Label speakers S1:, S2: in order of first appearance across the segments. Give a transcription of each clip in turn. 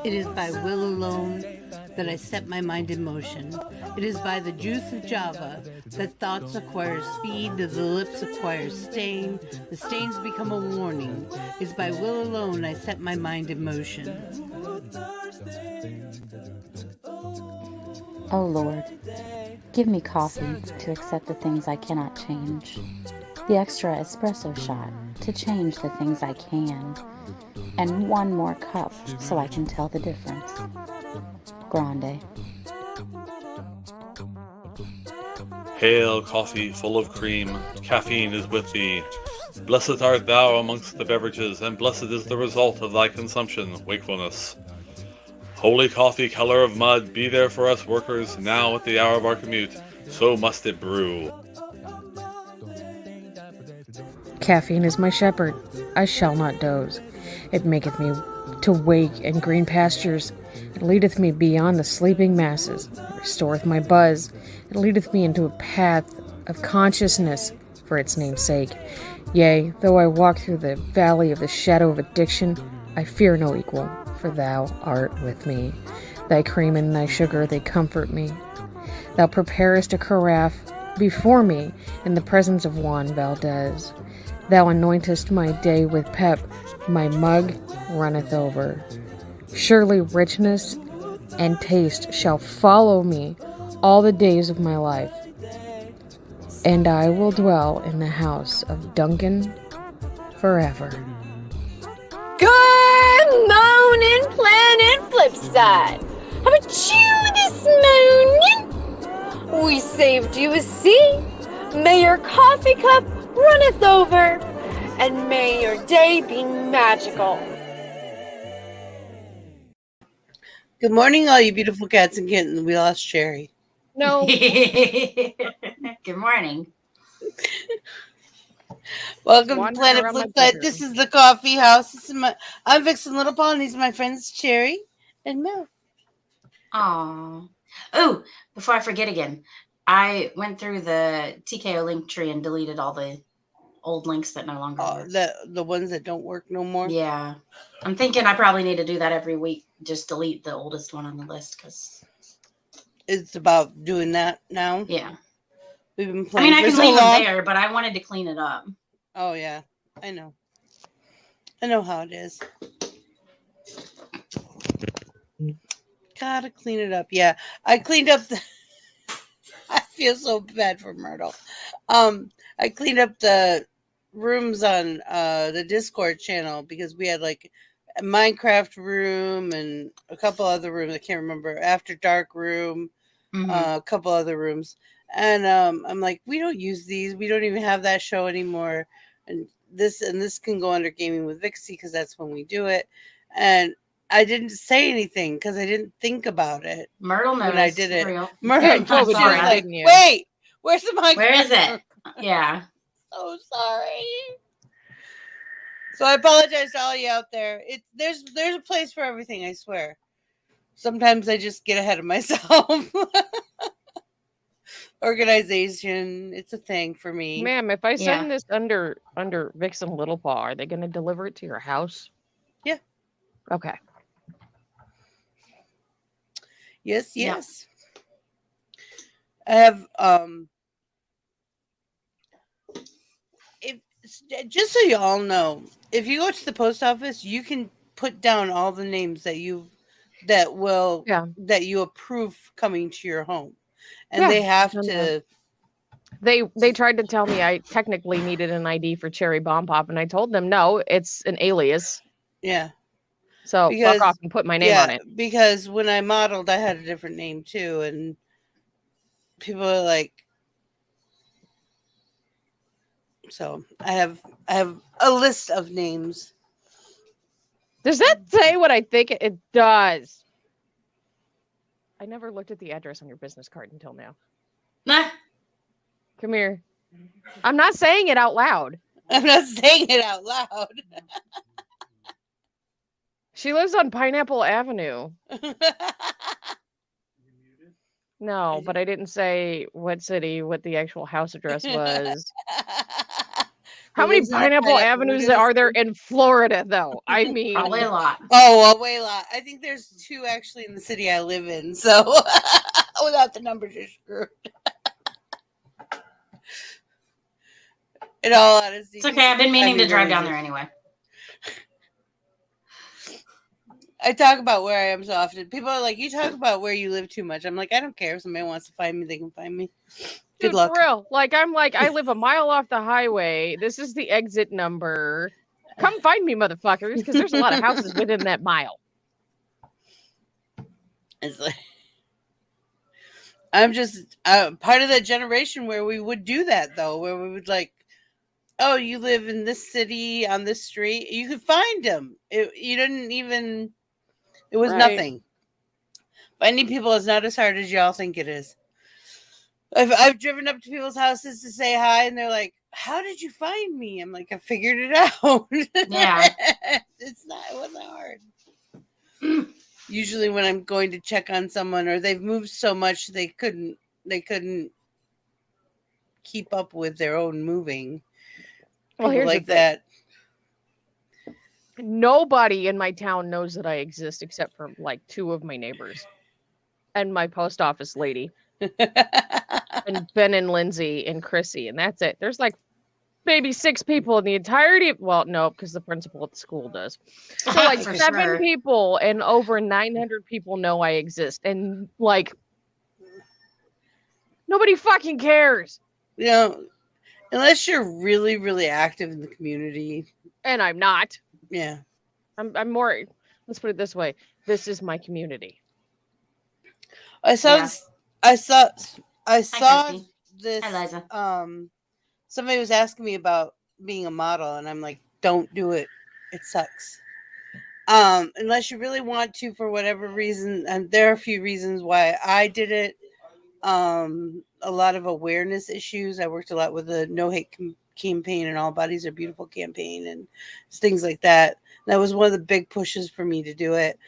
S1: It is by will alone that I set my mind in motion. It is by the juice of Java that thoughts acquire speed, that the lips acquire stain, the stains become a warning. It is by will alone I set my mind in motion.
S2: O Lord, give me coffee to accept the things I cannot change, the extra espresso shot to change the things I can, and one more cup so I can tell the difference. Grande.
S3: Hail, coffee full of cream, caffeine is with thee. Blessed art thou amongst the beverages, and blessed is the result of thy consumption, wakefulness. Holy coffee, color of mud, be there for us workers, now at the hour of our commute, so must it brew.
S4: Caffeine is my shepherd, I shall not doze. It maketh me to wake in green pastures. It leadeth me beyond the sleeping masses. It restoreth my buzz. It leadeth me into a path of consciousness for its name's sake. Yea, though I walk through the valley of the shadow of addiction, I fear no equal, for thou art with me. Thy cream and thy sugar, they comfort me. Thou preparest a carafe before me in the presence of Juan Valdez. Thou anointest my day with pep, my mug runneth over. Surely richness and taste shall follow me all the days of my life, and I will dwell in the house of Duncan forever.
S5: Good morning, Planet Flipside. How about you this morning? We saved you a seat. May your coffee cup runneth over, and may your day be magical.
S1: Good morning, all you beautiful cats and kittens. We lost Sherry.
S5: No.
S6: Good morning.
S1: Welcome to Planet Flipside. This is the Coffee House. I'm Vixen Little Paul, and these are my friends Cherry and Mel.
S6: Oh, before I forget again, I went through the TKO link tree and deleted all the old links that no longer work.
S1: The ones that don't work no more?
S6: Yeah. I'm thinking I probably need to do that every week. Just delete the oldest one on the list because
S1: it's about doing that now.
S6: Yeah.
S1: We've been playing.
S6: I can leave them there, but I wanted to clean it up.
S1: Oh yeah, I know. I know how it is. Gotta clean it up. Yeah, I cleaned up the. I feel so bad for Myrtle. I cleaned up the rooms on the Discord channel because we had like a Minecraft room and a couple other rooms. I can't remember. After Dark room, a couple other rooms. And I'm like, we don't use these. We don't even have that show anymore. And this can go under Gaming with Vixie because that's when we do it. And I didn't say anything because I didn't think about it.
S6: Myrtle noticed.
S1: When I did it.
S4: Myrtle
S1: was like, wait, where's the Minecraft?
S6: Where is it? Yeah.
S1: So sorry. So I apologize to all you out there. There's a place for everything, I swear. Sometimes I just get ahead of myself. Organization, it's a thing for me.
S4: Ma'am, if I send this under Vixen Little Paw, are they going to deliver it to your house?
S1: Yeah.
S4: Okay.
S1: Yes. I have if just so you all know, if you go to the post office, you can put down all the names that you approve coming to your home. And they have to.
S4: They tried to tell me I technically needed an ID for Cherry Bomb Pop, and I told them no, it's an alias.
S1: Yeah.
S4: So fuck off and put my name on it.
S1: Because when I modeled, I had a different name too, and people are like, so I have a list of names.
S4: Does that say what I think it does? I never looked at the address on your business card until now.
S6: Nah.
S4: Come here. I'm not saying it out loud.
S1: I'm not saying it out loud.
S4: She lives on Pineapple Avenue. No, but I didn't say what city, what the actual house address was. How many pineapple avenues are there in Florida, though? I mean,
S6: Probably a lot.
S1: Oh, way a lot. I think there's 2 actually in the city I live in. So without the numbers, you're screwed. In all honesty,
S6: It's okay. I've been meaning to drive down
S1: really
S6: there anyway.
S1: I talk about where I am so often. People are like, "You talk about where you live too much." I'm like, I don't care. If somebody wants to find me, they can find me. Good
S4: dude,
S1: luck.
S4: for real. Like, I live a mile off the highway. This is the exit number. Come find me, motherfuckers, because there's a lot of houses within that mile.
S1: It's like, I'm just part of that generation where we would do that, though, where we would like, oh, you live in this city on this street. You could find them. You didn't even. It was nothing. Finding people is not as hard as y'all think it is. I've driven up to people's houses to say hi, and they're like, "How did you find me?" I'm like, "I figured it out."
S6: Yeah.
S1: It wasn't hard. Usually when I'm going to check on someone or they've moved so much they couldn't keep up with their own moving.
S4: Well, here's
S1: like
S4: the thing.
S1: that.
S4: Nobody in my town knows that I exist except for like 2 of my neighbors and my post office lady. And Ben and Lindsay and Chrissy, and that's it. There's like maybe 6 people in the entirety of, well, no, because the principal at the school does. So like 7 people, and over 900 people know I exist, and like nobody fucking cares.
S1: You know, unless you're really, really active in the community.
S4: And I'm not.
S1: Yeah.
S4: I'm more, let's put it this way. This is my community.
S1: I saw this. I saw this.
S6: Hi, Liza.
S1: Somebody was asking me about being a model, and I'm like, don't do it. It sucks. Unless you really want to, for whatever reason, and there are a few reasons why I did it. A lot of awareness issues. I worked a lot with the No Hate campaign and All Bodies Are Beautiful campaign and things like that. That was one of the big pushes for me to do it.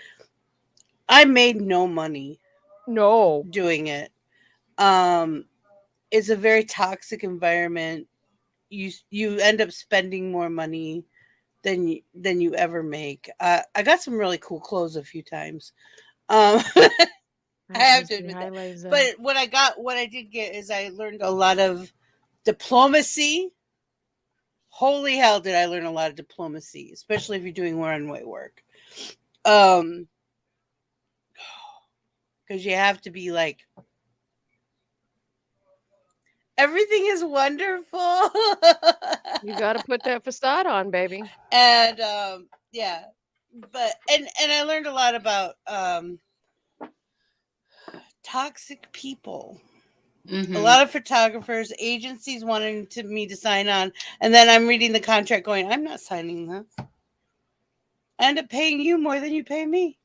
S1: I made no money.
S4: No.
S1: Doing it. It's a very toxic environment. You end up spending more money than you ever make. I got some really cool clothes a few times. I have to admit that. But what I did get is I learned a lot of diplomacy. Holy hell, did I learn a lot of diplomacy, especially if you're doing runway work. Because you have to be like, everything is wonderful.
S4: You got to put that facade on, baby.
S1: And yeah, but and I learned a lot about toxic people. Mm-hmm. A lot of photographers, agencies wanting me to sign on, and then I'm reading the contract going, I'm not signing this. I end up paying you more than you pay me.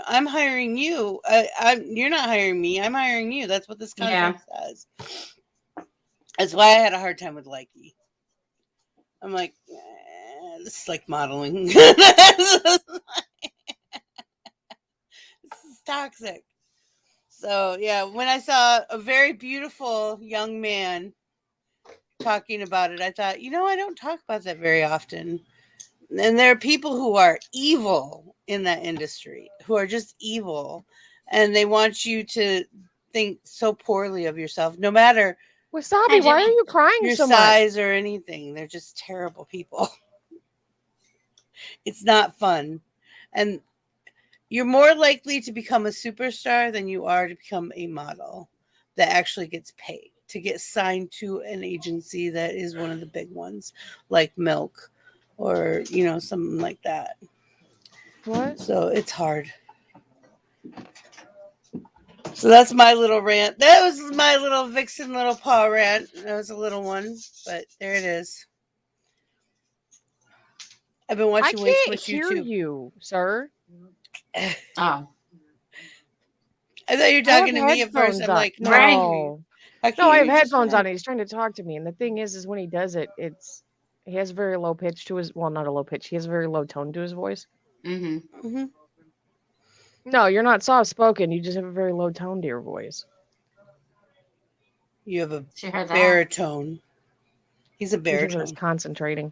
S1: I'm hiring you. You're not hiring me. I'm hiring you. That's what this contract says. That's why I had a hard time with Likey. I'm like, this is like modeling. This is toxic. So, yeah, when I saw a very beautiful young man talking about it, I thought, I don't talk about that very often. And there are people who are evil in that industry, who are just evil. And they want you to think so poorly of yourself, no matter
S4: Wasabi, why are you crying
S1: your
S4: so much?
S1: size or anything. They're just terrible people. It's not fun. And you're more likely to become a superstar than you are to become a model that actually gets paid, to get signed to an agency that is one of the big ones, like Milk or, something like that.
S4: What?
S1: So it's hard. So that's my little rant. That was my little Vixen little paw rant. That was a little one, but there it is. I've been watching Waste
S4: I can't hear you, sir.
S6: Oh.
S1: I thought you were talking to me at first. I'm like,
S4: no. No, I have headphones on. He's trying to talk to me. And the thing is when he does it, he has very low pitch to his, well, not a low pitch. He has a very low tone to his voice.
S6: Mm-hmm.
S1: Mm-hmm.
S4: No, you're not soft spoken. You just have a very low tone to your voice.
S1: You have a baritone. He's a
S4: because I was
S1: baritone.
S4: concentrating.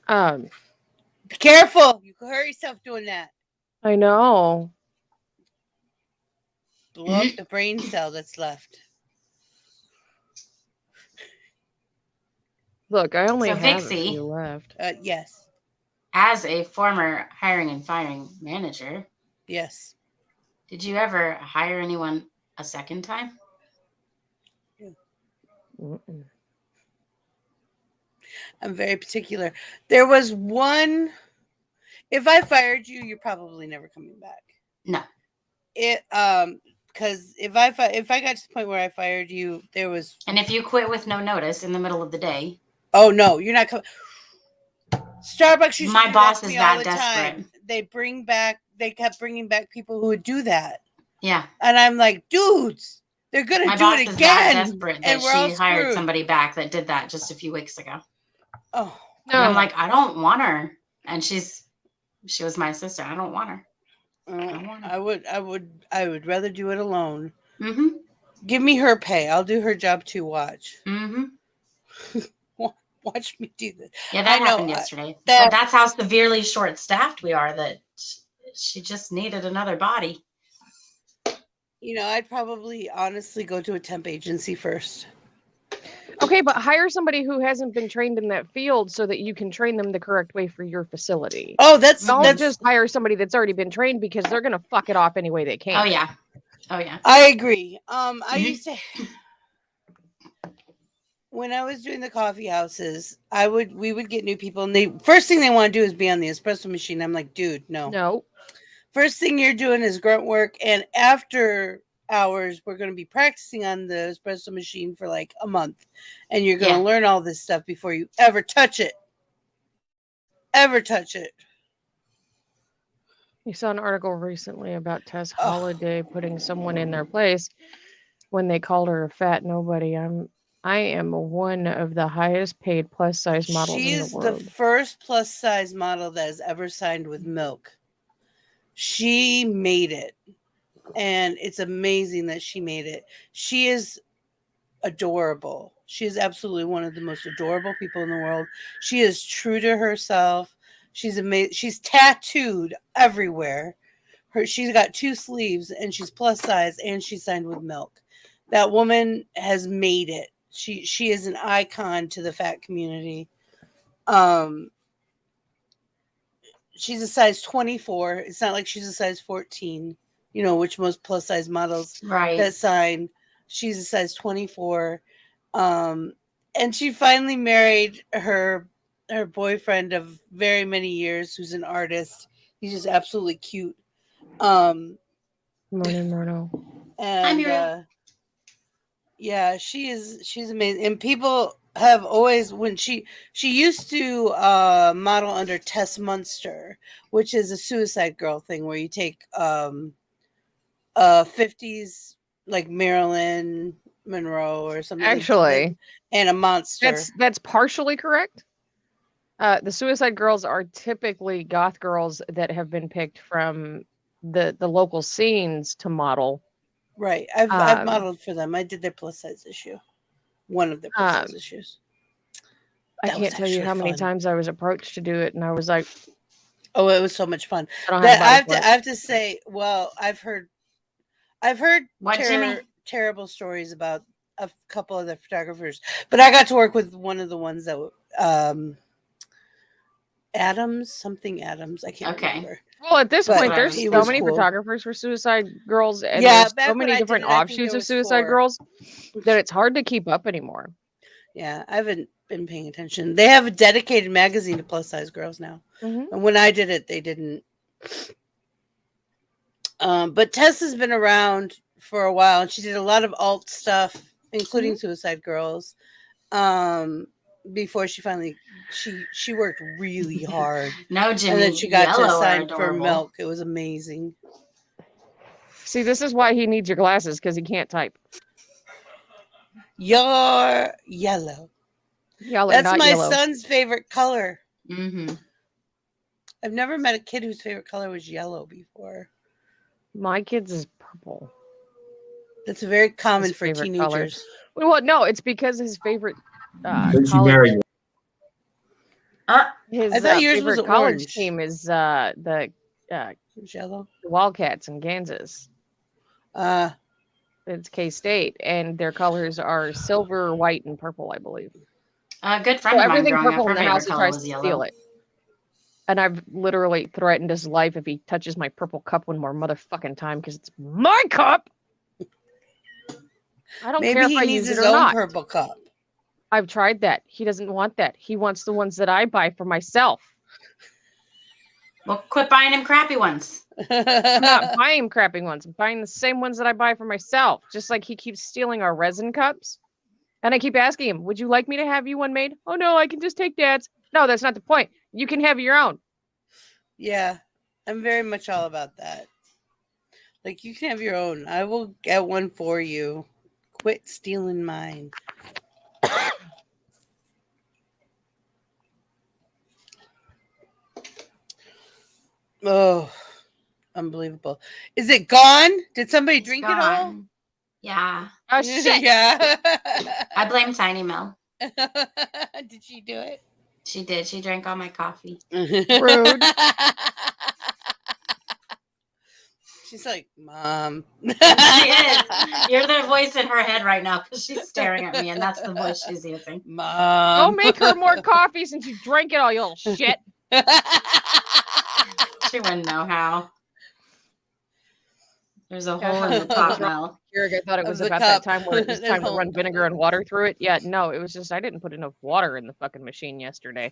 S1: Be careful! You can hurt yourself doing that.
S4: I know.
S1: Blow up the brain cell that's left.
S4: Look, I only
S6: So,
S4: have a
S6: Vixie,
S4: few left.
S1: Yes.
S6: as a former hiring and firing manager,
S1: Yes.
S6: did you ever hire anyone a second time?
S4: Mm-mm.
S1: I'm very particular. There was one. If I fired you, you're probably never coming back.
S6: No.
S1: Because if I got to the point where I fired you, there was.
S6: And if you quit with no notice in the middle of the day,
S1: oh no, you're not coming. Starbucks used to
S6: my
S1: do
S6: boss
S1: that to
S6: is
S1: me all
S6: that
S1: the
S6: desperate.
S1: time. They kept bringing back people who would do that.
S6: Yeah.
S1: And I'm like, dudes, they're gonna
S6: My
S1: do
S6: boss
S1: it
S6: is that
S1: again.
S6: desperate that
S1: And we're all
S6: she hired
S1: screwed.
S6: somebody back that did that just a few weeks ago.
S1: Oh.
S6: And I'm like, I don't want her. And she was my assistant. I don't want her.
S1: I would rather do it alone.
S6: Mm-hmm.
S1: Give me her pay. I'll do her job too. Watch.
S6: Mm-hmm.
S1: Watch me do this.
S6: Yeah, that happened yesterday. But that's how severely short-staffed we are, that she just needed another body.
S1: You know, I'd probably honestly go to a temp agency first.
S4: Okay, but hire somebody who hasn't been trained in that field so that you can train them the correct way for your facility.
S1: Oh,
S4: Don't just hire somebody that's already been trained, because they're gonna fuck it off any way they can.
S6: Oh yeah.
S1: I agree. I used to, when I was doing the coffee houses, we would get new people, and first thing they want to do is be on the espresso machine. I'm like, dude, no. First thing you're doing is grunt work, and after hours, we're going to be practicing on the espresso machine for like a month, and you're going to learn all this stuff before you ever touch it.
S4: You saw an article recently about Tess Holliday putting someone in their place when they called her a fat nobody. I am one of the highest paid plus size models in the world.
S1: She's the first plus size model that has ever signed with Milk. She made it. And it's amazing that she made it. She is adorable. She is absolutely one of the most adorable people in the world. She is true to herself. She's amazing. She's tattooed everywhere. She's got 2 sleeves, and she's plus size, and she's signed with Milk. That woman has made it. She is an icon to the fat community. She's a size 24. It's not like she's a size 14. You know, which most plus size models that sign. She's a size 24. And she finally married her boyfriend of very many years, who's an artist. He's just absolutely cute.
S4: Morning, Myrtle.
S1: And she's amazing. And people have always, when she used to model under Tess Munster, which is a Suicide Girl thing, where you take 50s like Marilyn Monroe or something.
S4: Actually,
S1: and a monster.
S4: That's partially correct. The Suicide Girls are typically goth girls that have been picked from the local scenes to model.
S1: Right. I've modeled for them. I did their plus size issue. One of their plus size issues.
S4: I can't tell you how many times I was approached to do it, and I was like,
S1: "Oh, it was so much fun." I have to say, well, I've heard terrible stories about a couple of the photographers, but I got to work with one of the ones that Adams. I can't remember.
S4: Well, at this point, there's so many photographers for Suicide Girls, and there's so many different offshoots of Suicide Girls that it's hard to keep up anymore.
S1: Yeah, I haven't been paying attention. They have a dedicated magazine to plus size girls now. And when I did it, they didn't. But Tess has been around for a while, and she did a lot of alt stuff, including Suicide Girls. Before she finally, she worked really hard.
S6: No, Jimmy.
S1: And then she got to sign for Milk. It was amazing.
S4: See, this is why he needs your glasses, because he can't type.
S1: You're yellow. That's my son's favorite color.
S6: Mm-hmm.
S1: I've never met a kid whose favorite color was yellow before.
S4: My kid's is purple.
S1: That's very common for teenagers.
S4: Color. Well, no, it's because his favorite
S7: she marry you?
S4: His
S1: I thought yours
S4: favorite
S1: was
S4: college
S1: orange.
S4: team is the
S1: Yellow.
S4: Wildcats in Kansas. It's K-State, and their colors are silver, white, and purple, I believe.
S6: A good
S4: So
S6: friend of mine
S4: everything
S6: growing up,
S4: purple
S6: her
S4: in the
S6: favorite
S4: house, he
S6: color
S4: tries
S6: was
S4: to
S6: yellow.
S4: steal it. And I've literally threatened his life if he touches my purple cup one more motherfucking time, because it's my cup. I don't
S1: Maybe
S4: care if
S1: he
S4: I
S1: needs
S4: use it
S1: his
S4: or
S1: own
S4: not.
S1: purple cup.
S4: I've tried that. He doesn't want that. He wants the ones that I buy for myself.
S6: Well, quit buying him crappy ones.
S4: I'm not buying him crappy ones. I'm buying the same ones that I buy for myself. Just like he keeps stealing our resin cups. And I keep asking him, would you like me to have you one made? Oh, no, I can just take Dad's. No, that's not the point. You can have your own.
S1: Yeah, I'm very much all about that. Like, you can have your own. I will get one for you. Quit stealing mine. Oh, unbelievable. Is it gone? Did somebody drink it all?
S6: Yeah.
S4: Oh, shit.
S1: Yeah.
S6: I blame Tiny Mel.
S1: Did she do it?
S6: She did. She drank all my coffee.
S4: Rude.
S1: She's like, Mom.
S6: She is. You're the voice in her head right now because she's staring at me, and that's the voice she's using.
S1: Mom.
S4: Go make her more coffee since you drank it all, you little shit.
S6: She wouldn't know how. There's a hole in the top, Mel.
S4: Eric, I thought it
S1: Of
S4: was
S1: the
S4: about
S1: cup.
S4: that time where it was
S1: There's
S4: time to
S1: hole
S4: run
S1: in the
S4: vinegar and water through it. Yeah, no, it was just I didn't put enough water in the fucking machine yesterday.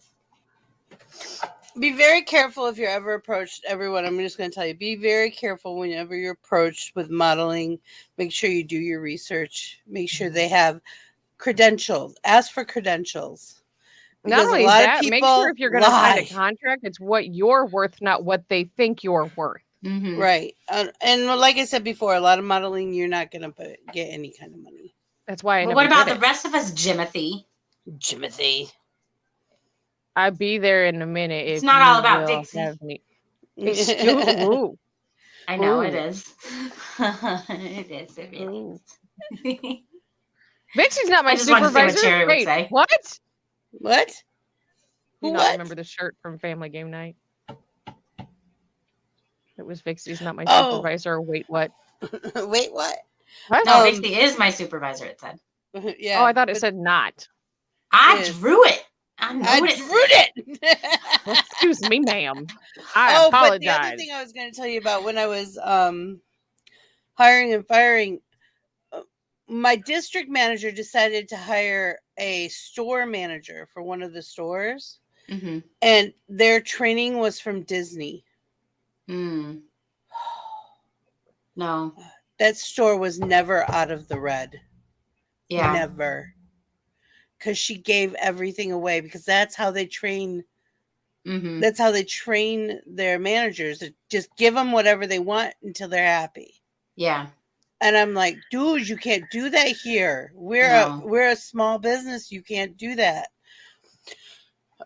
S1: Be very careful if you're ever approached. Everyone, I'm just going to tell you, be very careful whenever you're approached with modeling. Make sure you do your research. Make sure they have credentials. Ask for credentials.
S4: Not
S1: Because
S4: only
S1: a lot
S4: that,
S1: of people
S4: make sure if you're going to sign a
S1: lie.
S4: contract, it's what you're worth, not what they think you're worth.
S6: Mm-hmm.
S1: Right. And like I said before, a lot of modeling, you're not going to get any kind of money.
S4: That's why I
S6: But
S4: never
S6: what about
S4: did
S6: the
S4: it.
S6: rest of us, Jimothy?
S1: Jimothy.
S4: I'll be there in a minute.
S6: It's
S4: if
S6: not
S4: you
S6: all about
S4: will
S6: Dixie.
S4: have me. Ooh.
S6: I know
S4: Ooh.
S6: it is. It is. It really is.
S4: Vixie's not my
S6: I just wanted to see what
S4: supervisor.
S6: Cherry would
S4: Wait,
S6: say.
S4: what?
S1: What?
S4: Do you
S1: What?
S4: not remember the shirt from Family Game Night? It was Vixie's not my
S1: Oh.
S4: supervisor. Wait, what?
S1: Wait, what?
S4: What?
S6: No, Dixie is my supervisor, it said.
S1: Yeah.
S4: Oh, I thought it said not.
S6: I
S1: Yes.
S6: drew it. I
S1: I
S6: noticed.
S1: drew it.
S4: Excuse me, ma'am. I
S1: But the
S4: apologize.
S1: other thing I was going to tell you about when I was hiring and firing, my district manager decided to hire a store manager for one of the stores,
S6: Mm-hmm.
S1: and their training was from Disney.
S6: Mm. No.
S1: That store was never out of the red.
S6: Yeah.
S1: Never. Because she gave everything away, because that's how they train.
S6: Mm-hmm.
S1: That's how they train their managers. Just give them whatever they want until they're happy.
S6: Yeah.
S1: And I'm like, dude, you can't do that here.
S6: No.
S1: We're a small business. You can't do that.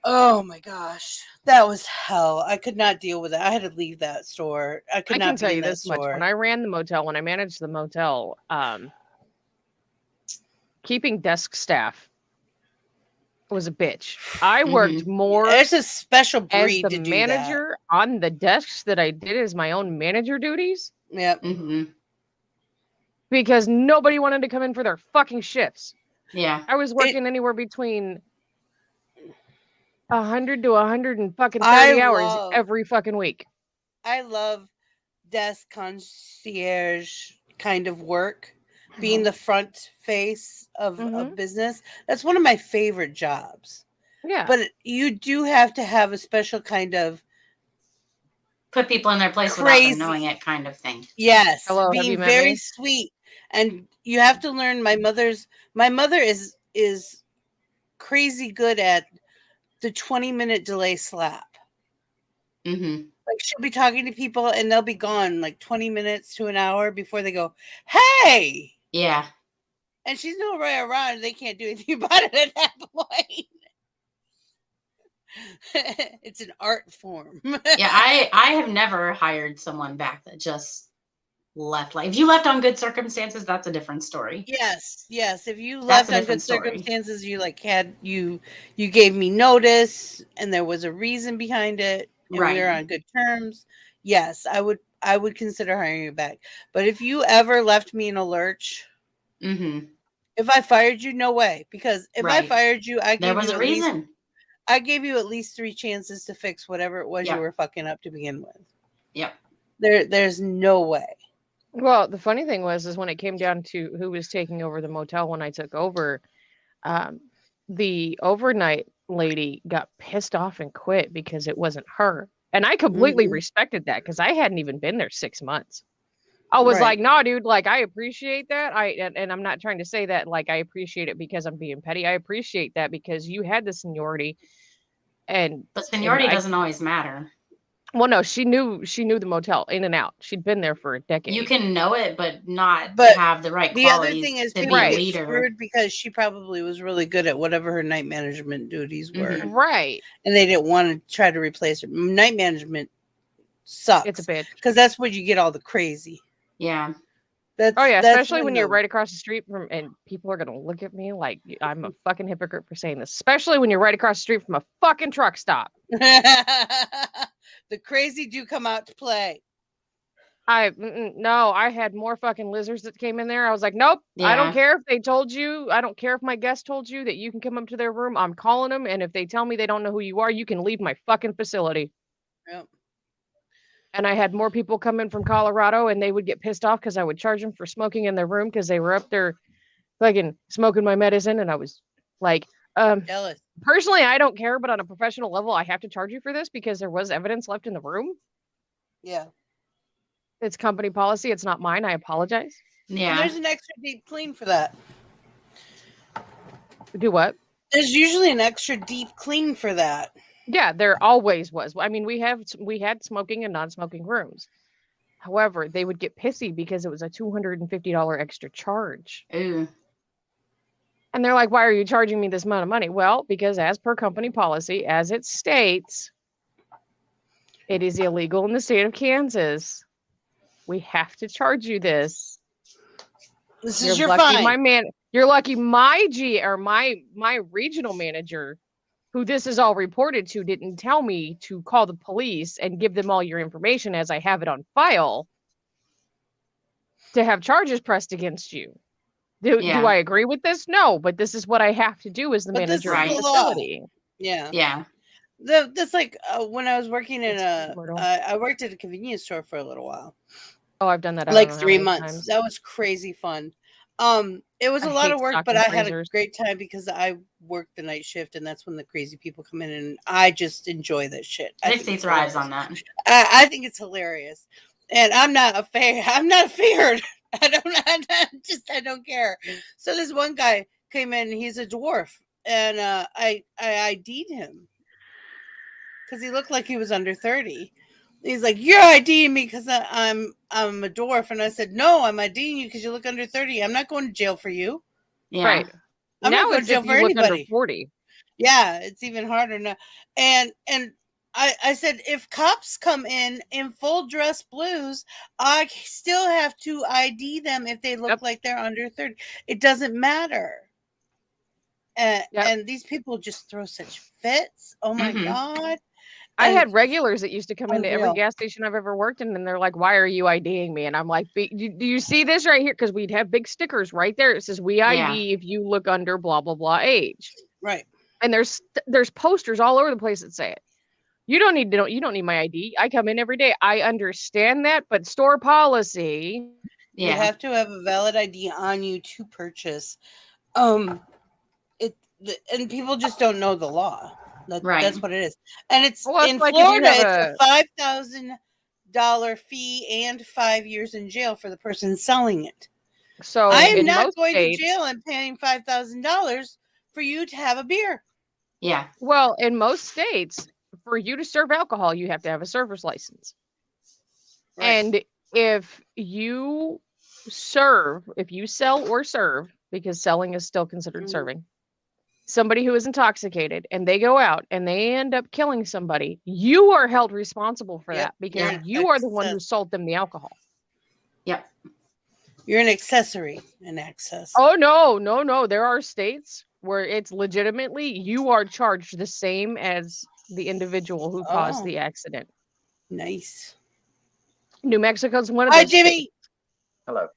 S1: Oh my gosh, that was hell. I could not deal with it. I had to leave that store. I could
S4: I
S1: not
S4: can
S1: be
S4: tell
S1: in
S4: you
S1: that
S4: this much.
S1: store.
S4: When I ran the motel, when I managed the motel, keeping desk staff was a bitch. I worked more
S1: There's a special
S4: as
S1: breed
S4: the
S1: to do
S4: manager on the desks that I did as my own manager duties
S1: that. Yep.
S6: Mm-hmm.
S4: because nobody wanted to come in for their fucking shifts.
S6: Yeah.
S4: I was working anywhere between 100 to 130 hours every fucking week.
S1: I love desk concierge kind of work, being the front face of a business. That's one of my favorite jobs.
S4: Yeah.
S1: But you do have to have a special kind of
S6: Put people in their place without them knowing it kind of thing.
S1: yes.
S4: Hello, have you
S1: being
S4: met
S1: very
S4: me?
S1: sweet. And you have to learn my mother is crazy good at the 20-minute delay slap.
S6: Mm-hmm.
S1: Like she'll be talking to people and they'll be gone like 20 minutes to an hour before they go, hey.
S6: Yeah.
S1: And she's no way around. They can't do anything about it at that point. It's an art form.
S6: Yeah, I have never hired someone back that just left. Like if you left on good circumstances, that's a different story.
S1: Yes. If you
S6: That's
S1: left
S6: a
S1: on
S6: different
S1: good
S6: story.
S1: circumstances, you like had you gave me notice, and there was a reason behind it, and we were
S6: Right.
S1: on good terms. Yes, I would consider hiring you back. But if you ever left me in a lurch,
S6: Mm-hmm.
S1: if I fired you, no way. Because if I
S6: Right.
S1: fired you, I
S6: There
S1: gave
S6: was
S1: you
S6: a
S1: at least
S6: reason.
S1: I gave you at least 3 chances to fix whatever it was you
S6: Yep.
S1: were fucking up to begin with.
S6: Yep.
S1: There's no way.
S4: Well, the funny thing is when it came down to who was taking over the motel when I took over, the overnight lady got pissed off and quit because it wasn't her. And I completely
S1: Mhm.
S4: respected that because I hadn't even been there 6 months. I was
S1: Right.
S4: like, nah, dude, like I appreciate that. And I'm not trying to say that like I appreciate it because I'm being petty. I appreciate that because you had the seniority and
S6: But seniority
S4: I
S6: doesn't always matter.
S4: well no, she knew the motel in and out. She'd been there for a decade.
S6: You can know it, but not
S1: But
S6: have the right
S1: the other
S6: qualities
S1: thing is
S6: to
S1: people
S6: be a
S1: get
S6: leader.
S1: screwed because she probably was really good at whatever her night management duties were.
S6: Mhm.
S4: Right.
S1: And they didn't want to try to replace her. Night management sucks.
S4: It's a bitch.
S1: Because that's where you get all the crazy.
S6: Yeah.
S4: Oh yeah,
S1: That's
S4: especially when you're right across the street from, and people are gonna look at me like I'm a fucking hypocrite for saying this. Especially when you're right across the street from a fucking truck stop.
S1: The crazy do come out to play.
S4: No, I had more fucking lizards that came in there. I was like, nope.
S6: Yeah.
S4: I don't care if they told you. I don't care if my guest told you that you can come up to their room. I'm calling them, and if they tell me they don't know who you are, you can leave my fucking facility.
S1: Yep.
S4: And I had more people come in from Colorado, and they would get pissed off because I would charge them for smoking in their room because they were up there fucking smoking my medicine. And I was like,
S1: Jealous.
S4: personally, I don't care, but on a professional level, I have to charge you for this because there was evidence left in the room.
S1: Yeah.
S4: It's company policy. It's not mine. I apologize.
S6: Yeah.
S1: And there's an extra deep clean for that.
S4: Do what?
S1: There's usually an extra deep clean for that.
S4: Yeah, there always was. I mean, we had smoking and non-smoking rooms. However, they would get pissy because it was a $250 extra charge.
S6: Ooh.
S4: And they're like, why are you charging me this amount of money? Well, because as per company policy, as it states, it is illegal in the state of Kansas. We have to charge you this.
S1: This
S4: You're
S1: is your
S4: lucky
S1: fine.
S4: You're lucky my regional manager, who this is all reported to, didn't tell me to call the police and give them all your information as I have it on file to have charges pressed against you. Do I agree with this? No, but this is what I have to do as the manager of the facility.
S1: Yeah.
S6: Yeah.
S1: That's like when I was working in I worked at a convenience store for a little while.
S4: Oh, I've done that.
S1: Like 3 months. That was crazy fun. It was a lot of work, but I had a great time because I worked the night shift, and that's when the crazy people come in, and I just enjoy that shit.
S6: Dixie thrives on that.
S1: I think it's hilarious, and I'm not afraid. I don't care. So this one guy came in. He's a dwarf, and I ID'd him because he looked like he was under 30. He's like, you're IDing me because I'm a dwarf. And I said, no, I'm IDing you because you look under 30. I'm not going to jail for you.
S6: Yeah.
S4: Right.
S1: I'm
S4: now
S1: not going to jail for anybody.
S4: Under 40.
S1: Yeah, it's even harder now. And I said, if cops come in full dress blues, I still have to ID them if they look like they're under 30. It doesn't matter. And these people just throw such fits. Oh my God.
S4: I had regulars that used to come into every gas station I've ever worked in, and they're like, why are you IDing me? And I'm like, do you see this right here? Because we'd have big stickers right there. It says, we ID if you look under blah, blah, blah age.
S1: Right.
S4: And there's posters all over the place that say it. You don't need my ID. I come in every day. I understand that, but store policy.
S1: You have to have a valid ID on you to purchase. And people just don't know the law. That's what it is. And it's in Florida, it's a $5,000 fee and 5 years in jail for the person selling it.
S4: So
S1: I am not going to jail and paying $5,000 for you to have a beer.
S6: Yeah.
S4: Well, in most states, for you to serve alcohol, you have to have a server's license. Right. And if you sell or serve, because selling is still considered serving, somebody who is intoxicated and they go out and they end up killing somebody, you are held responsible for that because you are the one who sold them the alcohol.
S6: Yep.
S1: You're an accessory in access.
S4: Oh, no. There are states where it's legitimately you are charged the same as the individual who caused the accident.
S1: Nice.
S4: New Mexico's one of
S1: Hi,
S4: those
S1: Jimmy.
S4: states.
S7: Hello.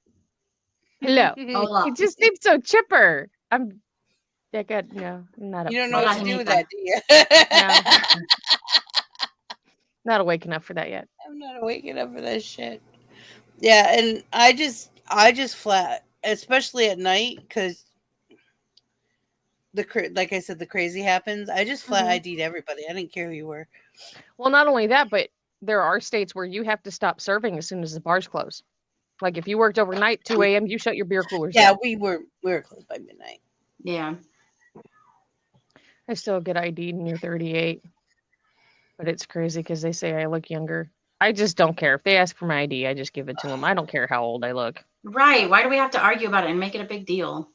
S4: Hello.
S6: Hola.
S4: He just seems so chipper. I'm not
S1: You don't know
S6: Hola,
S1: what to do with that,
S6: Janita.
S1: do you?
S4: No. Not awake enough for that yet.
S1: I'm not waking up for that shit. Yeah, and I just flat, especially at night, because like I said, the crazy happens. I just flat ID'd everybody. I didn't care who you were.
S4: Well, not only that, but there are states where you have to stop serving as soon as the bars close. Like if you worked overnight, 2 a.m., you shut your beer coolers
S1: Yeah,
S4: down.
S1: we were closed by midnight.
S6: Yeah.
S4: I still get ID'd and you're 38. But it's crazy because they say I look younger. I just don't care. If they ask for my ID, I just give it to them. I don't care how old I look.
S6: Right. Why do we have to argue about it and make it a big deal?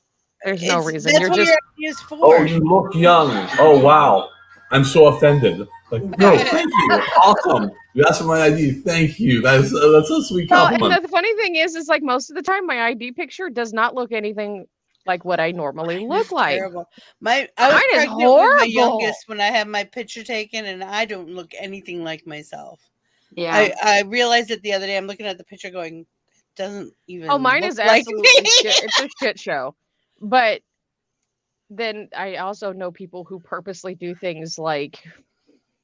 S4: There's no reason.
S1: That's
S4: You're
S1: what
S4: just
S1: your ID is for.
S7: Oh, you look young. Oh, wow. I'm so offended. Like, no, thank you. Awesome. You asked for my ID. Thank you. That's a sweet
S4: well,
S7: compliment.
S4: and the funny thing is like most of the time my ID picture does not look anything like what I normally look like.
S1: Terrible. I was
S4: Mine is
S1: pregnant with my
S4: horrible.
S1: youngest when I had my picture taken, and I don't look anything like myself.
S6: Yeah.
S1: I realized it the other day. I'm looking at the picture, going, it doesn't even.
S4: Oh, mine
S1: look
S4: is
S1: like
S4: absolutely
S1: me.
S4: shit. It's a shit show. But then I also know people who purposely do things like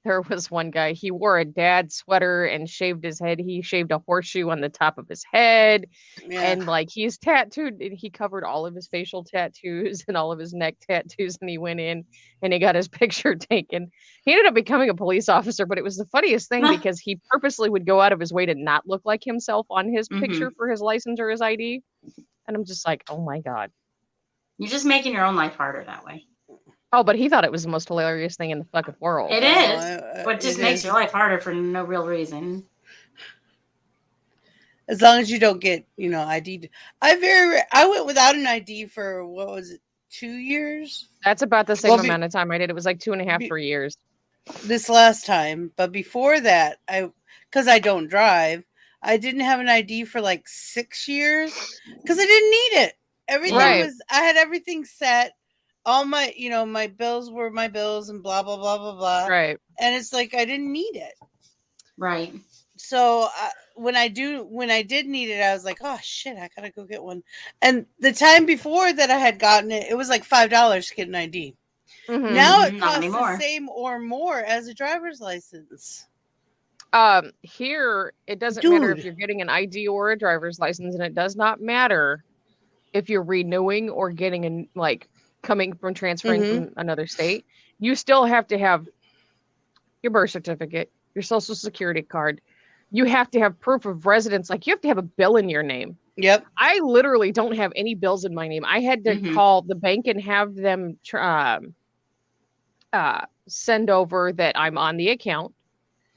S4: there was one guy, he wore a dad sweater and shaved his head. He shaved a horseshoe on the top of his head.
S1: Yeah.
S4: And like he's tattooed and he covered all of his facial tattoos and all of his neck tattoos. And he went in and he got his picture taken. He ended up becoming a police officer, but it was the funniest thing because he purposely would go out of his way to not look like himself on his picture for his license or his ID. And I'm just like, oh my God.
S6: You're just making your own life harder that way.
S4: Oh, but he thought it was the most hilarious thing in the fucking world.
S6: It is, but it just makes your life harder for no real reason.
S1: As long as you don't get, ID'd. I went without an ID for, what was it, 2 years?
S4: That's about the same amount of time I did. It was like 2.5, 3 years.
S1: This last time. But before that, because I don't drive, I didn't have an ID for like 6 years because I didn't need it. Everything I had everything set. All my, my bills were my bills and blah, blah, blah, blah, blah.
S4: Right.
S1: And it's like, I didn't need it.
S6: Right.
S1: So when I did need it, I was like, oh shit, I gotta go get one. And the time before that I had gotten it, it was like $5 to get an ID. Now it costs the same or more as a driver's license.
S4: Here it doesn't matter if you're getting an ID or a driver's license, and it does not matter if you're renewing or getting coming from transferring from another state. You still have to have your birth certificate, your social security card. You have to have proof of residence. Like you have to have a bill in your name.
S1: Yep.
S4: I literally don't have any bills in my name. I had to call the bank and have them send over that I'm on the account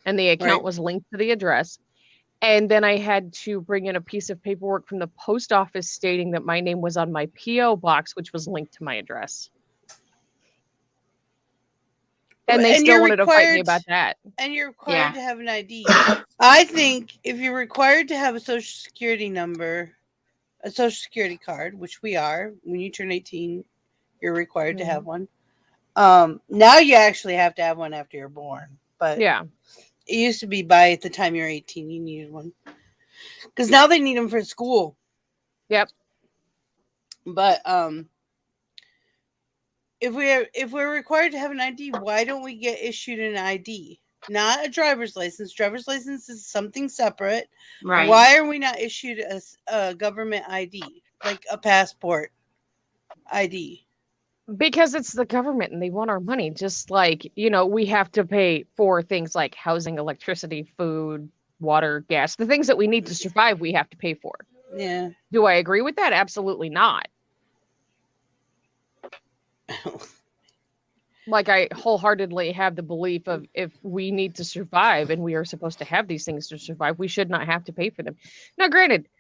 S4: and the account was linked to the address. And then I had to bring in a piece of paperwork from the post office stating that my name was on my P.O. box, which was linked to my address. And they still wanted to fight me about that.
S1: And you're required to have an ID. I think if you're required to have a social security number, a social security card, which we are, when you turn 18, you're required to have one. Now you actually have to have one after you're born. But it used to be by the time you're 18, you needed one. Because now they need them for school.
S4: Yep.
S1: But if we're required to have an ID, why don't we get issued an ID? Not a driver's license. Driver's license is something separate.
S6: Right.
S1: Why are we not issued a government ID, like a passport ID?
S4: Because it's the government and they want our money. Just like, we have to pay for things like housing, electricity, food, water, gas. The things that we need to survive, we have to pay for.
S1: Yeah.
S4: Do I agree with that? Absolutely not. Like I wholeheartedly have the belief of if we need to survive and we are supposed to have these things to survive, we should not have to pay for them. Now, granted,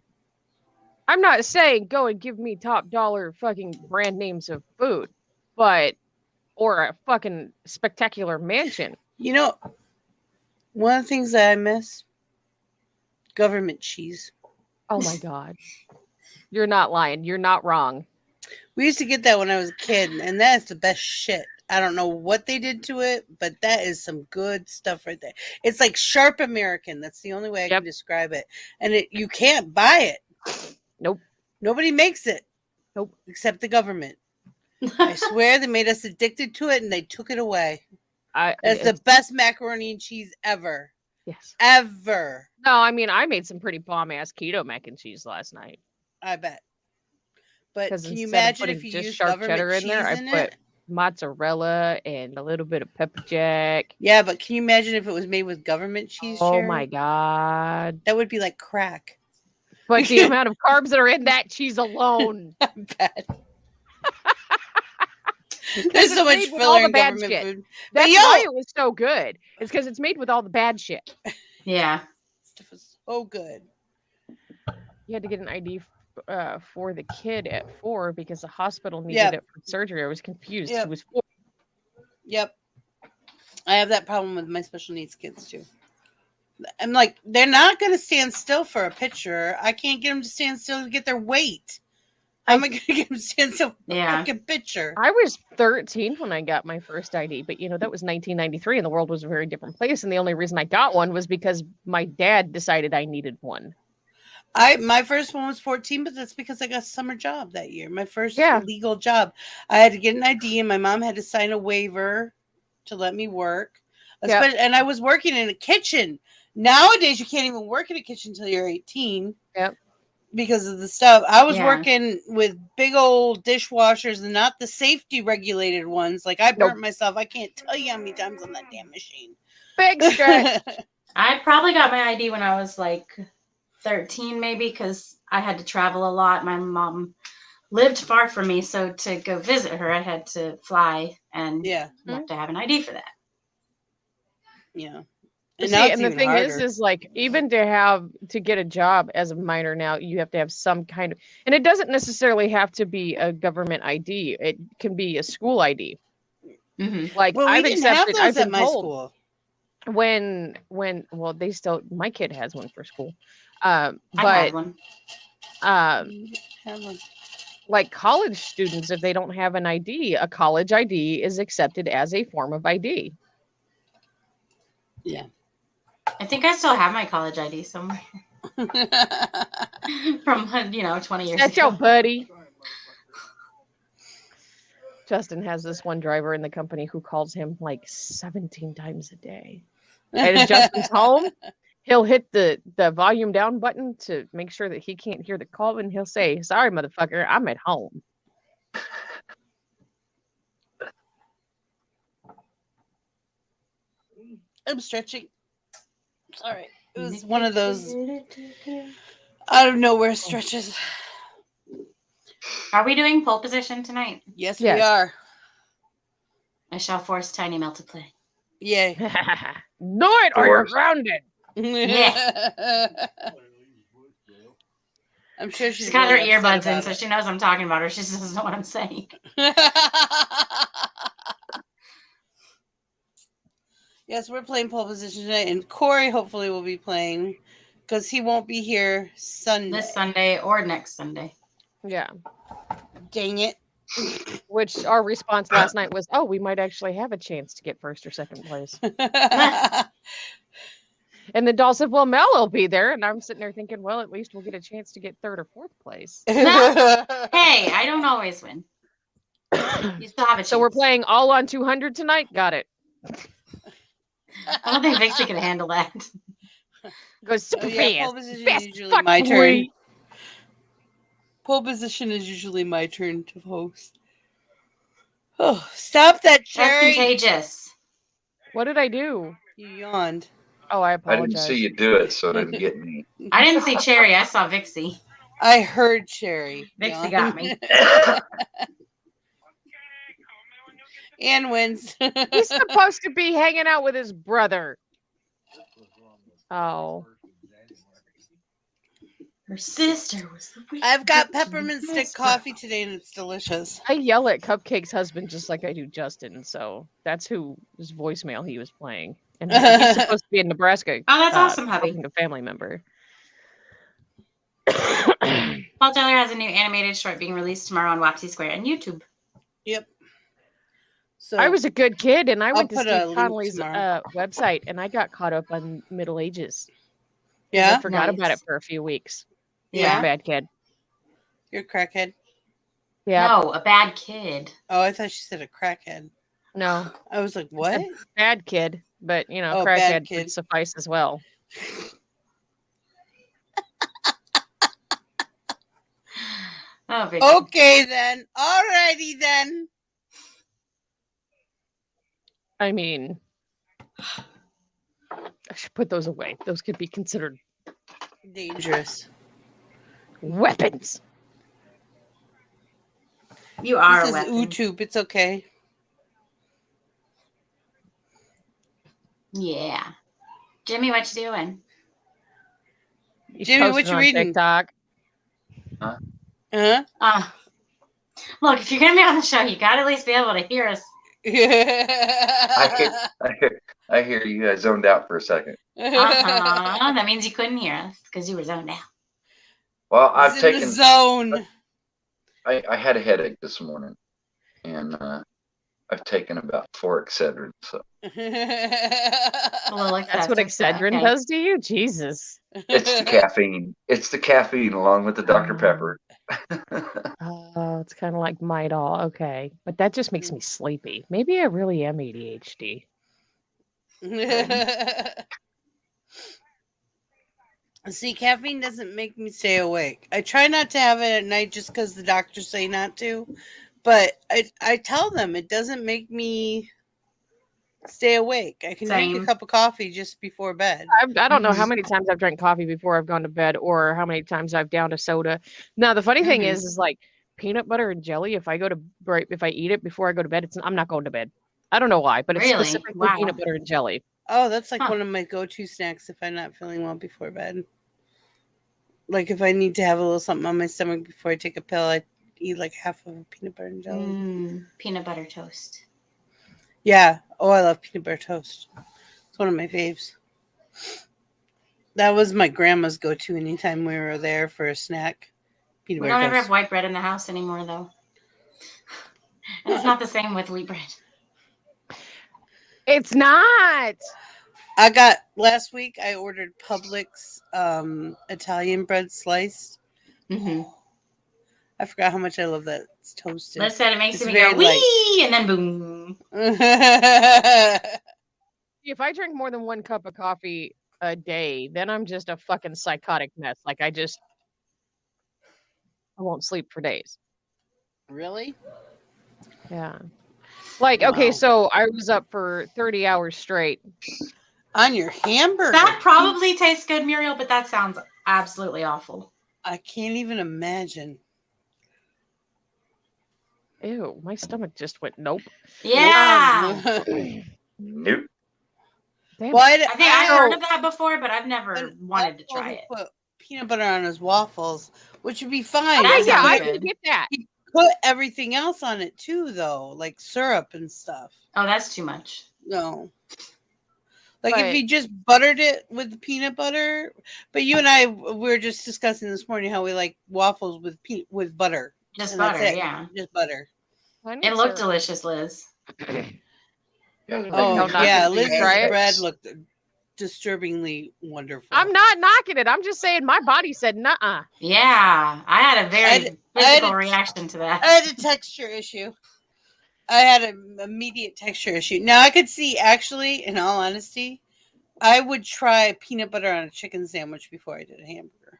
S4: I'm not saying go and give me top dollar fucking brand names of food, or a fucking spectacular mansion.
S1: One of the things that I miss, government cheese.
S4: Oh my God. You're not lying. You're not wrong.
S1: We used to get that when I was a kid, and that's the best shit. I don't know what they did to it, but that is some good stuff right there. It's like sharp American. That's the only way I can describe it. And you can't buy it.
S4: Nope.
S1: Nobody makes it.
S4: Nope.
S1: Except the government. I swear they made us addicted to it and they took it away. That's the best macaroni and cheese ever.
S4: Yes.
S1: Ever.
S4: No, I mean, I made some pretty bomb-ass keto mac and cheese last night.
S1: I bet. But can you
S4: instead of
S1: imagine
S4: putting
S1: if you
S4: just
S1: used
S4: sharp
S1: government
S4: cheddar in
S1: cheese
S4: there, I
S1: in
S4: put
S1: it?
S4: mozzarella and a little bit of pepper jack.
S1: Yeah, but can you imagine if it was made with government cheese?
S4: Oh
S1: Cherry?
S4: my God.
S1: That would be like crack.
S4: But the amount of carbs that are in that cheese alone.
S1: I bet. There's so much filler in government food.
S4: That's why it was so good. It's because it's made with all the bad shit.
S6: Yeah.
S1: Stuff is so good.
S4: You had to get an ID for the kid at 4 because the hospital needed it for surgery. I was confused. He was 4.
S1: Yep. I have that problem with my special needs kids too. I'm like, they're not going to stand still for a picture. I can't get them to stand still to get their weight. How am I going to get them to stand still for a freaking picture?
S4: I was 13 when I got my first ID, but that was 1993 and the world was a very different place. And the only reason I got one was because my dad decided I needed one.
S1: My first one was 14, but that's because I got a summer job that year. My first legal job. I had to get an ID and my mom had to sign a waiver to let me work. And I was working in a kitchen. Nowadays, you can't even work in a kitchen until you're 18.
S4: Yep.
S1: Because of the stuff. I was working with big old dishwashers and not the safety regulated ones. Like I burnt myself. I can't tell you how many times on that damn machine.
S4: Big stretch.
S6: I probably got my ID when I was like 13 maybe because I had to travel a lot. My mom lived far from me, so to go visit her, I had to fly and you have to have an ID for that.
S1: Yeah.
S4: And the thing is like even to get a job as a minor now, you have to have some kind of, and it doesn't necessarily have to be a government ID. It can be a school ID.
S6: Mm-hmm.
S4: Like
S1: I've those at my school.
S4: When they still, my kid has one for school.
S6: I had one.
S4: Like college students, if they don't have an ID, a college ID is accepted as a form of ID.
S1: Yeah.
S6: I think I still have my college ID somewhere. From 20 years
S4: That's
S6: ago.
S4: your buddy. Justin has this one driver in the company who calls him like 17 times a day. And if Justin's home, he'll hit the volume down button to make sure that he can't hear the call, and he'll say, "Sorry, motherfucker, I'm at home."
S1: I'm stretching. Sorry. It was one of those out of nowhere stretches.
S6: Are we doing pole position tonight?
S1: Yes, we are.
S6: I shall force Tiny Mel to play.
S1: Yay.
S4: Do it or you're grounded.
S6: Yeah.
S1: I'm sure
S6: she's got her earbuds in, so she knows I'm talking about her. She just doesn't know what I'm saying.
S1: Yes, we're playing pole position tonight, and Corey hopefully will be playing because he won't be here Sunday.
S6: This Sunday or next Sunday.
S4: Yeah.
S1: Dang it.
S4: Which our response last night was, oh, we might actually have a chance to get first or second place. And the doll said, well, Mel will be there. And I'm sitting there thinking, well, at least we'll get a chance to get third or fourth place.
S6: Hey, I don't always win. You still have a chance.
S4: So we're playing all on 200 tonight? Got it.
S6: I don't think Vixie can handle that.
S4: Goes super fast.
S1: Pole position is usually my turn. Pole position is usually my turn to host. Oh, stop that, Cherry.
S6: That's contagious.
S4: What did I do?
S1: You yawned.
S4: Oh, I apologize.
S8: I didn't see you do it, so it didn't get me.
S6: I didn't see Cherry. I saw Vixie.
S1: I heard Cherry.
S6: Vixie got me.
S1: And wins.
S4: He's supposed to be hanging out with his brother. Oh.
S6: Her sister was the
S1: I've got peppermint stick coffee today, and it's delicious.
S4: I yell at Cupcake's husband just like I do Justin, so that's whose voicemail he was playing. And he's supposed to be in Nebraska.
S6: Oh, that's awesome, hubby.
S4: A family member.
S6: Paul Taylor has a new animated short being released tomorrow on Wapsie Square and YouTube.
S1: Yep. So
S4: I was a good kid, and I went to
S1: put a
S4: Steve
S1: link
S4: Connolly's
S1: tomorrow.
S4: website, and I got caught up on Middle Ages.
S1: Yeah?
S4: I forgot about
S6: Nice.
S4: it for a few weeks.
S6: Yeah.
S4: I'm a bad kid.
S1: You're a crackhead.
S4: Yeah.
S6: No, a bad kid.
S1: Oh, I thought she said a crackhead.
S4: No.
S1: I was like, what?
S4: Bad kid, but
S1: Oh,
S4: crackhead
S1: bad
S4: would
S1: kid.
S4: suffice as well.
S6: Oh, big
S1: Okay then. Alrighty then.
S4: I mean, I should put those away. Those could be considered
S1: Dangerous.
S4: weapons.
S6: You are
S1: This
S6: a
S1: is
S6: weapon.
S1: YouTube. It's okay.
S6: Yeah. Jimmy, what you doing?
S1: Jimmy, what
S4: Posting
S1: you
S4: on
S1: reading?
S4: TikTok.
S1: Huh?
S6: Look, if you're gonna be on the show, you gotta at least be able to hear us.
S8: I hear you guys zoned out for a second.
S6: That means you couldn't hear us because you were zoned out.
S8: Well, I've
S1: It's
S8: taken
S1: in the zone.
S8: I had a headache this morning, and I've taken about 4 Excedrin. So
S6: Well,
S4: That's what Excedrin does to you? Jesus.
S8: it's the caffeine. It's the caffeine along with the Dr. Pepper.
S4: Oh, it's kind of like Midol. Okay. But that just makes me sleepy. Maybe I really am ADHD.
S1: See, caffeine doesn't make me stay awake. I try not to have it at night just because the doctors say not to. But I tell them it doesn't make me stay awake. I can drink a cup of coffee just before bed.
S4: I don't know how many times I've drank coffee before I've gone to bed, or how many times I've downed a soda. Now, the funny thing is like peanut butter and jelly. If I eat it before I go to bed, I'm not going to bed. I don't know why, but it's
S6: Really?
S4: specifically
S6: Wow.
S4: peanut butter and jelly.
S1: Oh, that's like one of my go-to snacks if I'm not feeling well before bed. Like if I need to have a little something on my stomach before I take a pill, I eat like half of a peanut butter and jelly.
S6: Peanut butter toast.
S1: Yeah. Oh, I love peanut butter toast. It's one of my faves. That was my grandma's go-to anytime we were there for a snack. Peanut
S6: We
S1: butter
S6: don't ever
S1: toast.
S6: have white bread in the house anymore, though. And it's not the same with wheat bread.
S4: It's not.
S1: I got last week. I ordered Publix Italian bread sliced. I forgot how much I love that. It's toasted.
S6: Liz said it makes me
S1: very
S6: go wee, and then boom.
S4: If I drink more than 1 cup of coffee a day, then I'm just a fucking psychotic mess. Like I won't sleep for days.
S1: Really?
S4: Yeah. Like, okay, so I was up for 30 hours straight.
S1: On your hamburger.
S6: That probably tastes good, Muriel, but that sounds absolutely awful.
S1: I can't even imagine.
S4: Ew, my stomach just went nope.
S6: Yeah.
S8: Nope.
S4: Damn.
S1: Well,
S6: I think I've heard of that before, but I've never wanted to try it.
S1: Put peanut butter on his waffles, which would be fine.
S4: Yeah, I can get that.
S1: He put everything else on it too, though, like syrup and stuff.
S6: Oh, that's too much.
S1: No. Like if he just buttered it with the peanut butter, but you and I we were just discussing this morning how we like waffles with butter.
S6: Just
S1: and
S6: butter,
S1: that's it.
S6: yeah.
S1: Just butter.
S6: It looked delicious, Liz.
S1: Oh yeah, Liz's bread looked disturbingly wonderful.
S4: I'm not knocking it. I'm just saying my body said nuh-uh.
S6: Yeah, I had a very physical reaction to that.
S1: I had a texture issue. I had an immediate texture issue. Now I could see, actually, in all honesty, I would try peanut butter on a chicken sandwich before I did a hamburger.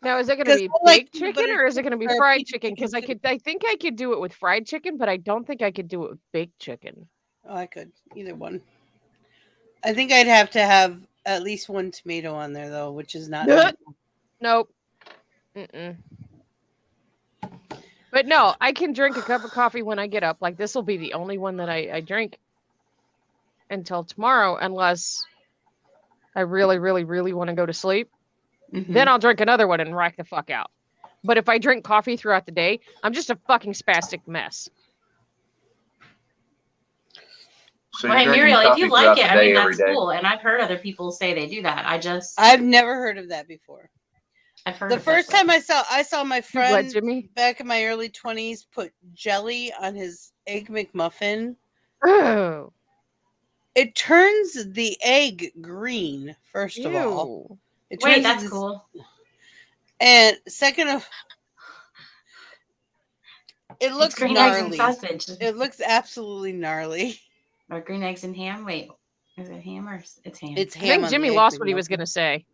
S4: Now, is it going to be baked chicken or is it going to be fried chicken? Because I think I could do it with fried chicken, but I don't think I could do it with baked chicken.
S1: Oh, I could. Either one. I think I'd have to have at least 1 tomato on there, though, which is not.
S4: Nope. Mm-mm. But no, I can drink a cup of coffee when I get up. Like, this will be the only one that I drink until tomorrow, unless I really, really, really want to go to sleep. Then I'll drink another one and rack the fuck out. But if I drink coffee throughout the day, I'm just a fucking spastic mess.
S8: So
S6: well, hey, Muriel, if you like it, I mean, that's cool. And I've heard other people say they do that.
S1: I've never heard of that before.
S6: I've heard
S1: The
S6: of
S1: first
S6: it,
S1: time I saw my
S4: What,
S1: friend
S4: Jimmy?
S1: back in my early 20s put jelly on his egg McMuffin.
S4: Oh,
S1: It turns the egg green, first of all.
S4: ew.
S1: It
S6: Wait,
S1: turns
S6: that's
S1: it-
S6: cool.
S1: And second of, it
S6: It's
S1: looks
S6: green eggs and
S1: gnarly.
S6: sausage.
S1: It looks absolutely gnarly.
S6: Or green eggs and ham. Wait, is it ham or it's ham?
S1: It's
S4: I
S1: ham
S4: think
S1: on
S4: Jimmy
S1: the egg
S4: lost what he was
S1: McMuffin.
S4: going to say.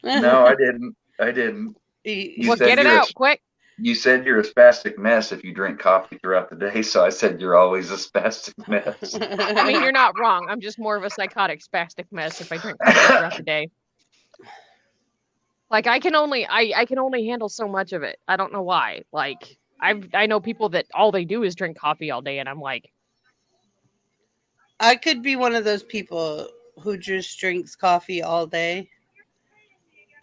S8: No, I didn't. I didn't. You
S4: Well,
S8: said
S4: get it
S8: you're a-
S4: out quick.
S8: You said you're a spastic mess if you drink coffee throughout the day, so I said you're always a spastic mess.
S4: I mean, you're not wrong. I'm just more of a psychotic, spastic mess if I drink coffee throughout the day. Like I can only handle so much of it. I don't know why. Like I know people that all they do is drink coffee all day, and I'm like,
S1: I could be one of those people who just drinks coffee all day.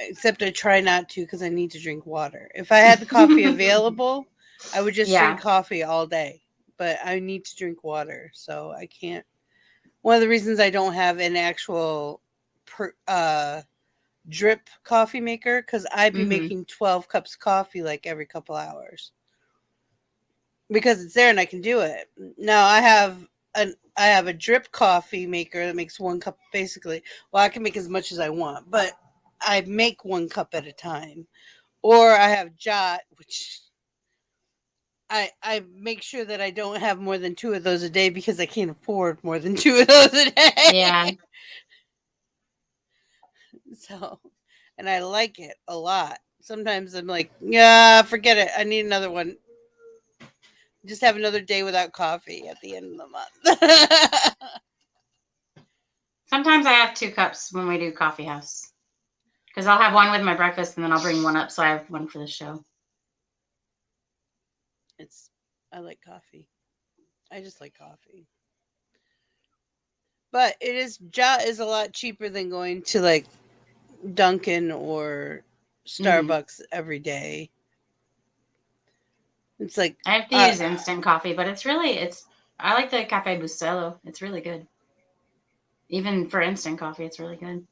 S1: Except I try not to because I need to drink water. If I had the coffee available, I would just drink coffee all day. But I need to drink water, so I can't. One of the reasons I don't have an actual drip coffee maker, because I'd be making 12 cups of coffee like every couple hours. Because it's there and I can do it. Now I have a drip coffee maker that makes 1 cup basically. Well, I can make as much as I want, but I make 1 cup at a time. Or I have Jot, which I make sure that I don't have more than 2 of those a day because I can't afford more than 2 of those a day.
S6: Yeah.
S1: So, and I like it a lot. Sometimes I'm like, yeah, forget it. I need another one. Just have another day without coffee at the end of the month.
S6: Sometimes I have 2 cups when we do Coffeehouse. Because I'll have one with my breakfast and then I'll bring one up so I have one for the show.
S1: I like coffee. I just like coffee. But Jot is a lot cheaper than going to like Dunkin' or Starbucks every day. It's like
S6: I have to use instant coffee, but I like the Cafe Bustelo. It's really good. Even for instant coffee, it's really good.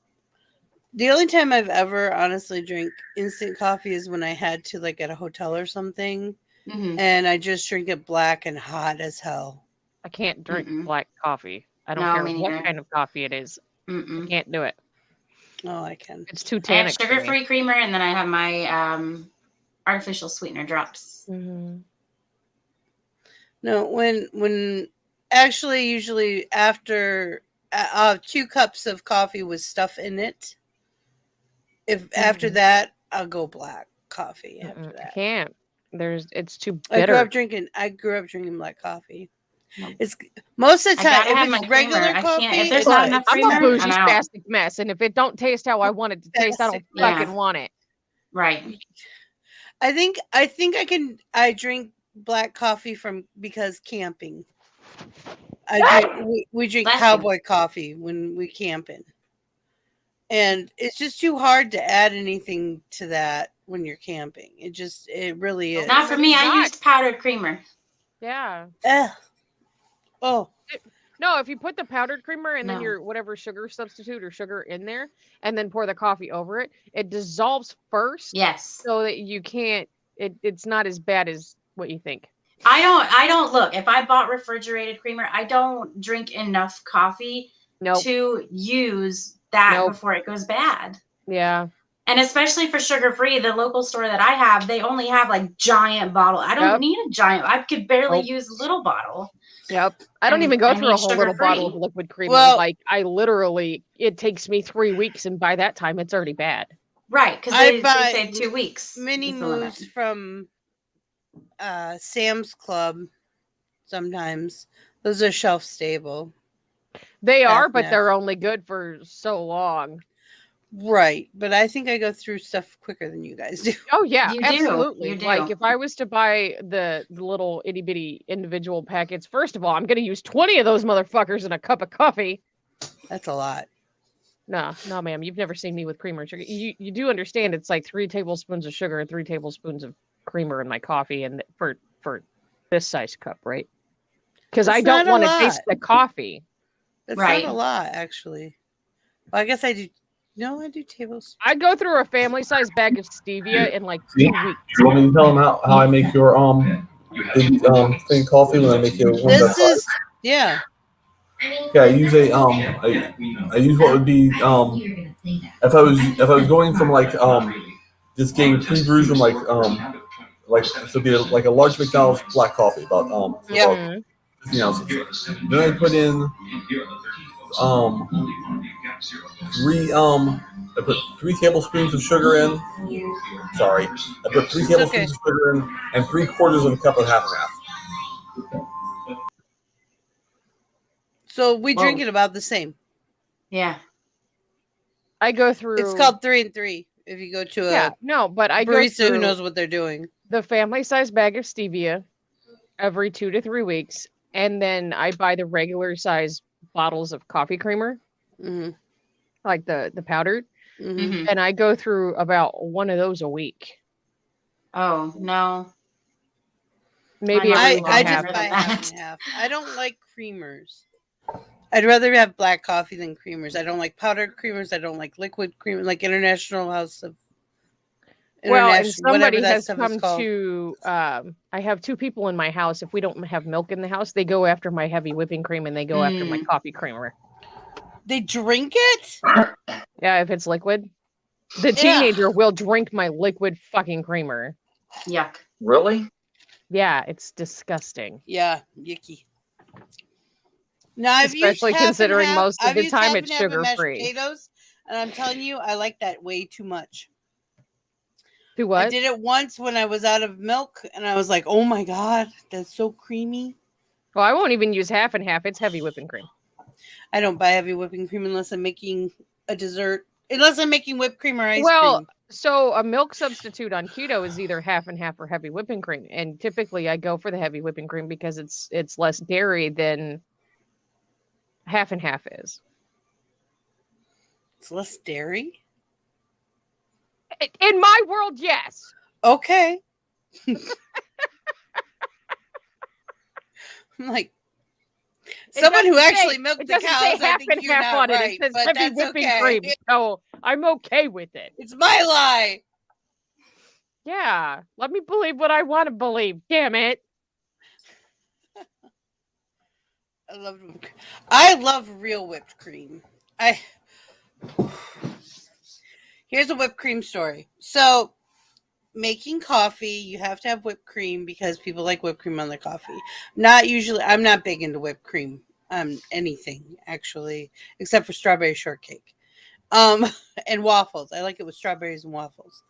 S1: The only time I've ever honestly drank instant coffee is when I had to like at a hotel or something. And I just drink it black and hot as hell.
S4: I can't drink black coffee. I don't care what kind of coffee it is. I can't do it.
S1: Oh, I can.
S4: It's too
S6: I have
S4: tannic.
S6: sugar-free creamer, and then I have my artificial sweetener drops.
S1: No, when actually usually after 2 cups of coffee with stuff in it. If after that, I'll go black coffee. After that,
S4: I can't. It's too bitter.
S1: I grew up drinking black coffee. It's most of the time if it's regular coffee.
S6: If there's not enough creamer,
S4: I'm a bougie spastic mess, and if it don't taste how I want it to taste, I don't fucking want it.
S6: Right.
S1: I think I drink black coffee because camping. We drink cowboy coffee when we camping. And it's just too hard to add anything to that when you're camping. It really is.
S6: Not for me. I used powdered creamer.
S4: Yeah.
S1: Oh.
S4: No, if you put the powdered creamer and then your whatever sugar substitute or sugar in there and then pour the coffee over it, it dissolves first.
S6: Yes.
S4: So that you can't, it's not as bad as what you think.
S6: I don't look. If I bought refrigerated creamer, I don't drink enough coffee to use that before it goes bad.
S4: Yeah.
S6: And especially for sugar-free, the local store that I have, they only have like giant bottle. I don't need a giant. I could barely use a little bottle.
S4: Yep. I don't even go through a whole little bottle of liquid creamer.
S1: Well,
S4: like I literally, it takes me 3 weeks, and by that time, it's already bad.
S6: Right, because they say 2 weeks.
S1: Mini moves from Sam's Club. Sometimes those are shelf stable.
S4: They are, but they're only good for so long.
S1: Right, but I think I go through stuff quicker than you guys do.
S4: Oh yeah,
S6: you
S4: absolutely.
S6: You do.
S4: Like if I was to buy the little itty bitty individual packets, first of all, I'm going to use 20 of those motherfuckers in a cup of coffee.
S1: That's a lot.
S4: No, ma'am. You've never seen me with creamer and sugar. You do understand it's like 3 tablespoons of sugar and 3 tablespoons of creamer in my coffee, and for this size cup, right? Because I don't want to taste the coffee.
S1: That's not a lot, actually. Well, I guess I do No, I do tablespoons.
S4: I'd go through a family size bag of stevia in like
S7: See?
S4: 2 weeks.
S7: You want me to tell them how I make your thing coffee when I make your one
S1: This is yeah.
S7: Yeah, I use I use what would be if I was going from just getting pre-brewed from so be like a large McDonald's black coffee about
S4: Mhm.
S7: 50 ounces. Then I put in three I put 3 tablespoons of sugar in. Sorry, I put 3 tablespoons of sugar in and 3/4 of a cup of half and half.
S1: So we drink it about the same.
S6: Yeah.
S4: I go through.
S1: It's called 3 and 3. If you go to a
S4: but I go
S1: barista
S4: through
S1: who knows what they're doing.
S4: the family size bag of stevia every 2 to 3 weeks, and then I buy the regular size bottles of coffee creamer, like the powdered, and I go through about one of those a week.
S6: Oh no.
S4: Maybe
S1: I just buy half and half. I don't like creamers. I'd rather have black coffee than creamers. I don't like powdered creamers. I don't like liquid cream, like International House of.
S4: Well, and somebody has
S1: stuff
S4: come to. I have 2 people in my house. If we don't have milk in the house, they go after my heavy whipping cream and they go after my coffee creamer.
S1: They drink it?
S4: Yeah, if it's liquid. The teenager will drink my liquid fucking creamer.
S6: Yuck.
S8: Really?
S4: Yeah, it's disgusting.
S1: Yeah, yucky. Now, I've
S4: Especially
S1: used
S4: considering most of
S1: I've
S4: the
S1: used
S4: time
S1: half
S4: it's
S1: and half in mashed
S4: sugar-free.
S1: potatoes, and I'm telling you, I like that way too much.
S4: Do what?
S1: I did it once when I was out of milk, and I was like, "Oh my god, that's so creamy."
S4: Well, I won't even use half and half. It's heavy whipping cream.
S1: I don't buy heavy whipping cream unless I'm making a dessert. Unless I'm making whipped cream or ice cream.
S4: So a milk substitute on keto is either half and half or heavy whipping cream, and typically I go for the heavy whipping cream because it's less dairy than half and half is.
S1: It's less dairy?
S4: In my world, yes.
S1: Okay. I'm like, someone who actually milked the cows, I think you're not right,
S4: it says
S1: but
S4: heavy
S1: that's
S4: whipping
S1: okay.
S4: cream, so I'm okay with it.
S1: It's my lie.
S4: Yeah, let me believe what I want to believe. Damn it.
S1: I love real whipped cream. Here's a whipped cream story. So, making coffee, you have to have whipped cream because people like whipped cream on their coffee. I'm not big into whipped cream. Anything actually, except for strawberry shortcake. And waffles. I like it with strawberries and waffles.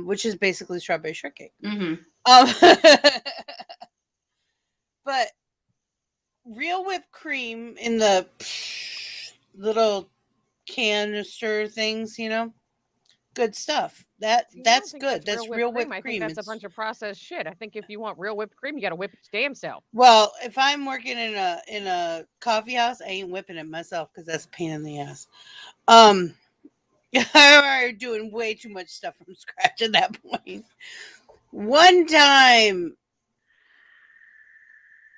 S1: Which is basically strawberry shortcake. But real whipped cream in the little canister things, good stuff. That's good. That's real whipped cream.
S4: I think that's a bunch of processed shit. I think if you want real whipped cream, you got to whip its damn self.
S1: Well, if I'm working in a coffee house, I ain't whipping it myself because that's a pain in the ass. I'm already doing way too much stuff from scratch at that point. One time,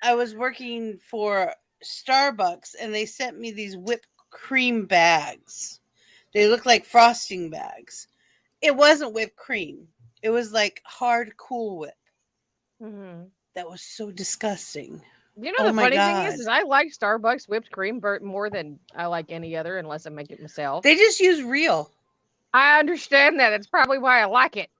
S1: I was working for Starbucks, and they sent me these whipped cream bags. They look like frosting bags. It wasn't whipped cream. It was like hard Cool Whip.
S4: Mm-hmm.
S1: That was so disgusting.
S4: The funny thing is I like Starbucks whipped cream more than I like any other, unless I make it myself.
S1: They just use real.
S4: I understand that. That's probably why I like it.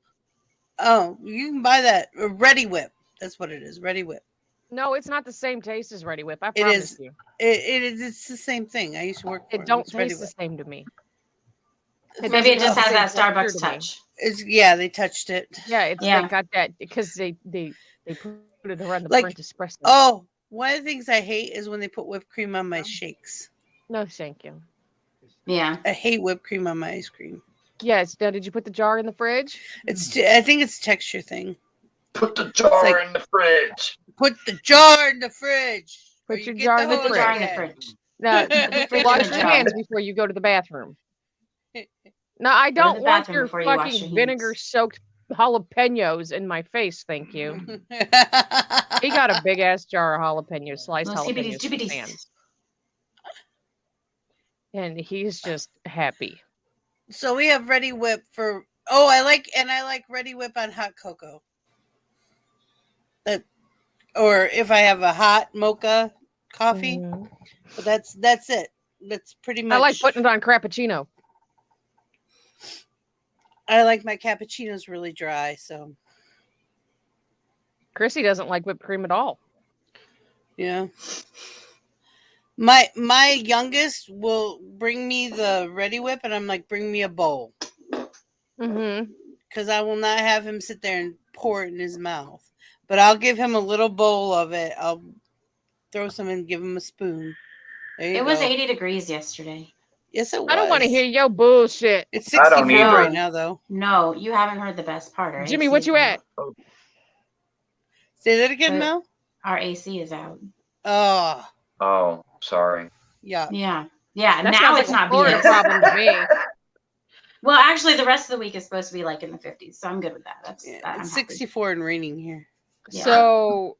S1: Oh, you can buy that. Ready Whip. That's what it is. Ready Whip.
S4: No, it's not the same taste as Ready Whip. I promise you.
S1: It is. It's the same thing. I used to work for
S4: it. Don't taste the same to me.
S6: Maybe it just has that Starbucks touch.
S1: They touched it.
S4: Yeah, they got that because they put it around the burnt espresso.
S1: Oh, one of the things I hate is when they put whipped cream on my shakes.
S4: No, thank you.
S6: Yeah,
S1: I hate whipped cream on my ice cream.
S4: Yes. Now, did you put the jar in the fridge?
S1: I think it's a texture thing.
S8: Put the jar in the fridge.
S1: Put the jar in the fridge.
S4: Put your jar in the fridge. Now, wash your hands before you go to the bathroom. Now, I don't want your fucking vinegar-soaked jalapenos in my face, thank you. He got a big-ass jar of jalapenos, sliced jalapenos in his hands. And he's just happy.
S1: So we have Ready Whip for. Oh, I like Ready Whip on hot cocoa. That, or if I have a hot mocha coffee, but that's it. That's pretty much.
S4: I like putting it on Crappuccino.
S1: I like my cappuccinos really dry, so.
S4: Chrissy doesn't like whipped cream at all.
S1: Yeah. My youngest will bring me the Ready Whip, and I'm like, bring me a bowl. Because I will not have him sit there and pour it in his mouth. But I'll give him a little bowl of it. I'll throw some and give him a spoon.
S6: It was 80 degrees yesterday.
S1: Yes, it was.
S4: I don't want to hear your bullshit.
S1: It's 64 right now, though.
S6: No, you haven't heard the best part. Our
S4: Jimmy,
S6: AC
S4: what you at?
S1: Say that again, Mel?
S6: Our AC is out.
S8: Oh, sorry.
S1: Yeah.
S6: Yeah.
S4: That
S6: Now it's not being
S4: a problem to me.
S6: Well, actually, the rest of the week is supposed to be like in the 50s, so I'm good with that.
S1: It's 64 and raining here.
S6: Yeah.
S4: So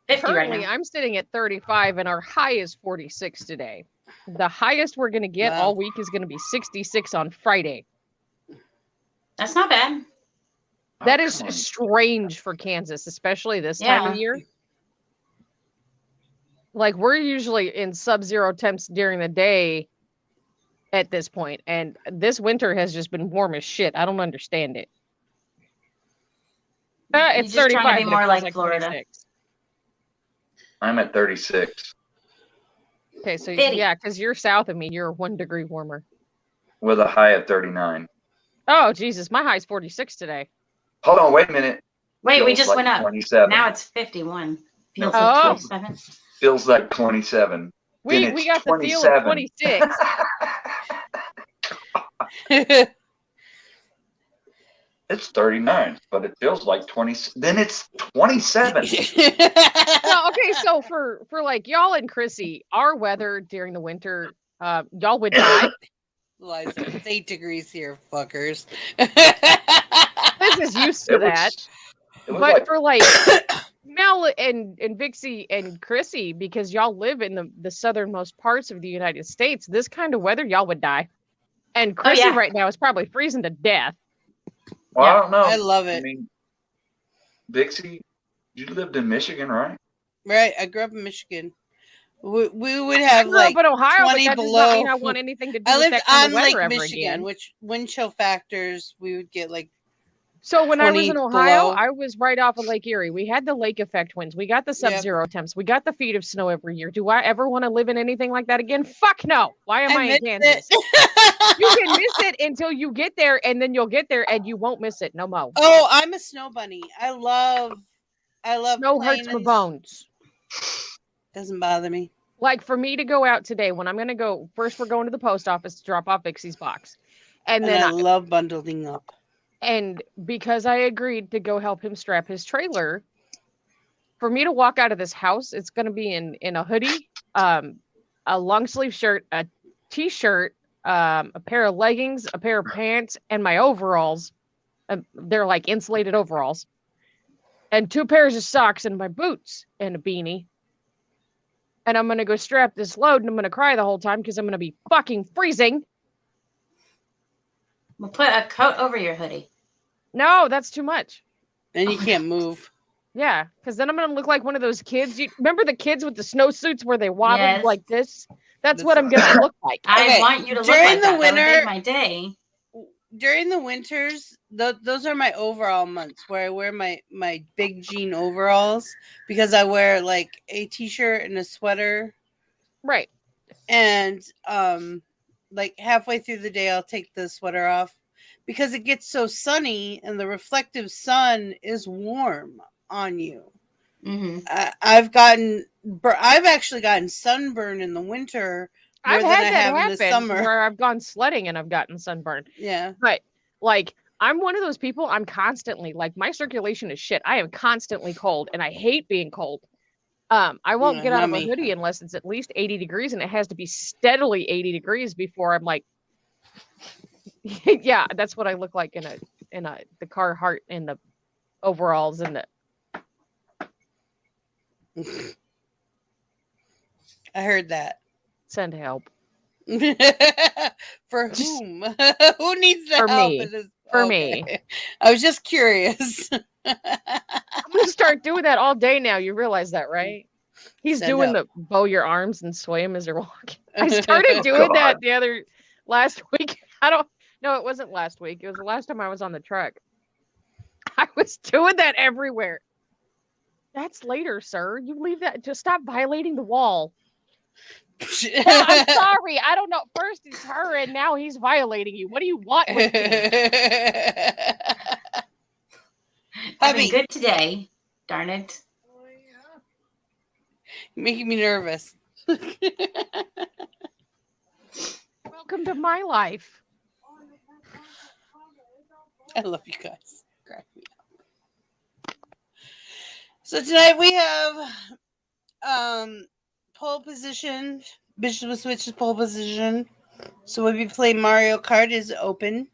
S6: 50
S4: currently,
S6: right now.
S4: I'm sitting at 35, and our high is 46 today. The highest we're going to get all week is going to be 66 on Friday.
S6: That's not bad.
S4: That is strange for Kansas, especially this time of year. Like, we're usually in sub-zero temps during the day at this point, and this winter has just been warm as shit. I don't understand it. It's 35.
S6: Trying to be
S4: but it
S6: more
S4: feels
S6: like Florida.
S4: 26.
S8: I'm at 36.
S4: Okay, so yeah, because you're south of me, you're 1 degree warmer.
S8: With a high of 39.
S4: Oh, Jesus, my high's 46 today.
S8: Hold on, wait a minute.
S6: Wait, we just went up.
S8: 27.
S6: Now it's 51. Feels like 27.
S8: Feels like 27.
S4: We got 27. The feel of 26.
S8: It's 39, but it feels like 20. Then it's 27.
S4: Well, okay, so for like y'all and Chrissy, our weather during the winter, y'all would die.
S1: Liza, it's 8 degrees here, fuckers.
S4: This is used to that. But for like Mel and Vixie and Chrissy, because y'all live in the southernmost parts of the United States, this kind of weather, y'all would die. And Chrissy right now is probably freezing to death.
S8: Well, I don't know.
S1: I love it.
S8: I mean, Vixie, you lived in Michigan, right?
S1: Right. I grew up in Michigan. We would have
S4: I grew up in Ohio,
S1: 20
S4: but that
S1: below.
S4: does not mean I want anything to do
S1: I
S4: with
S1: lived
S4: that kind
S1: on
S4: of weather
S1: Lake
S4: ever
S1: Michigan,
S4: again.
S1: which wind chill factors we would get like.
S4: So when I was in Ohio,
S1: below.
S4: I was right off of Lake Erie. We had the lake effect winds. We got the sub-zero temps. We got the feet of snow every year. Do I ever want to live in anything like that again? Fuck no. Why am I in Kansas? You can miss it until you get there, and then you'll get there and you won't miss it no more.
S1: Oh, I'm a snow bunny. I love
S4: snow hurts my bones.
S1: Doesn't bother me.
S4: Like for me to go out today, when I'm going to go, first we're going to the post office to drop off Vixie's box. And then
S1: I love bundling up.
S4: And because I agreed to go help him strap his trailer, for me to walk out of this house, it's going to be in a hoodie, a long sleeve shirt, a t-shirt, a pair of leggings, a pair of pants, and my overalls. They're like insulated overalls. And 2 pairs of socks and my boots and a beanie. And I'm going to go strap this load and I'm going to cry the whole time because I'm going to be fucking freezing.
S6: We'll put a coat over your hoodie.
S4: No, that's too much.
S1: And you can't move.
S4: Yeah, because then I'm going to look like one of those kids. You remember the kids with the snowsuits where they wobbled like this? That's what I'm going to look like.
S6: I want you to look like that. That would make my day.
S1: During the winters, those are my overall months where I wear my big jean overalls because I wear like a t-shirt and a sweater.
S4: Right.
S1: And like halfway through the day, I'll take the sweater off because it gets so sunny and the reflective sun is warm on you.
S6: Mm-hmm.
S1: I've actually gotten sunburn in the winter.
S4: I've had that happen
S1: in the summer.
S4: where I've gone sledding and I've gotten sunburned.
S1: Yeah.
S4: But like, I'm one of those people, I'm constantly like, my circulation is shit. I am constantly cold and I hate being cold. I won't get out of a hoodie unless it's at least 80 degrees, and it has to be steadily 80 degrees before I'm like, yeah, that's what I look like in the Carhartt and the overalls and
S1: I heard that.
S4: Send help.
S1: For whom? Who needs the
S4: For
S1: help?
S4: me.
S1: in this-
S4: For
S1: Okay.
S4: me.
S1: I was just curious.
S4: I'm gonna start doing that all day now. You realize that, right? He's
S1: Send
S4: doing
S1: help.
S4: the bow your arms and sway them as they're walking. I started doing that last week. No, it wasn't last week. It was the last time I was on the truck. I was doing that everywhere. That's later, sir. You leave that. Just stop violating the wall. Well, I'm sorry. I don't know. First it's her, and now he's violating you. What do you want with me?
S6: I've been good today. Darn it.
S1: You're making me nervous.
S4: Welcome to my life.
S1: I love you guys. Crack me up. So tonight we have pole position. Bishop switches pole position. So we'll be playing Mario Kart is open.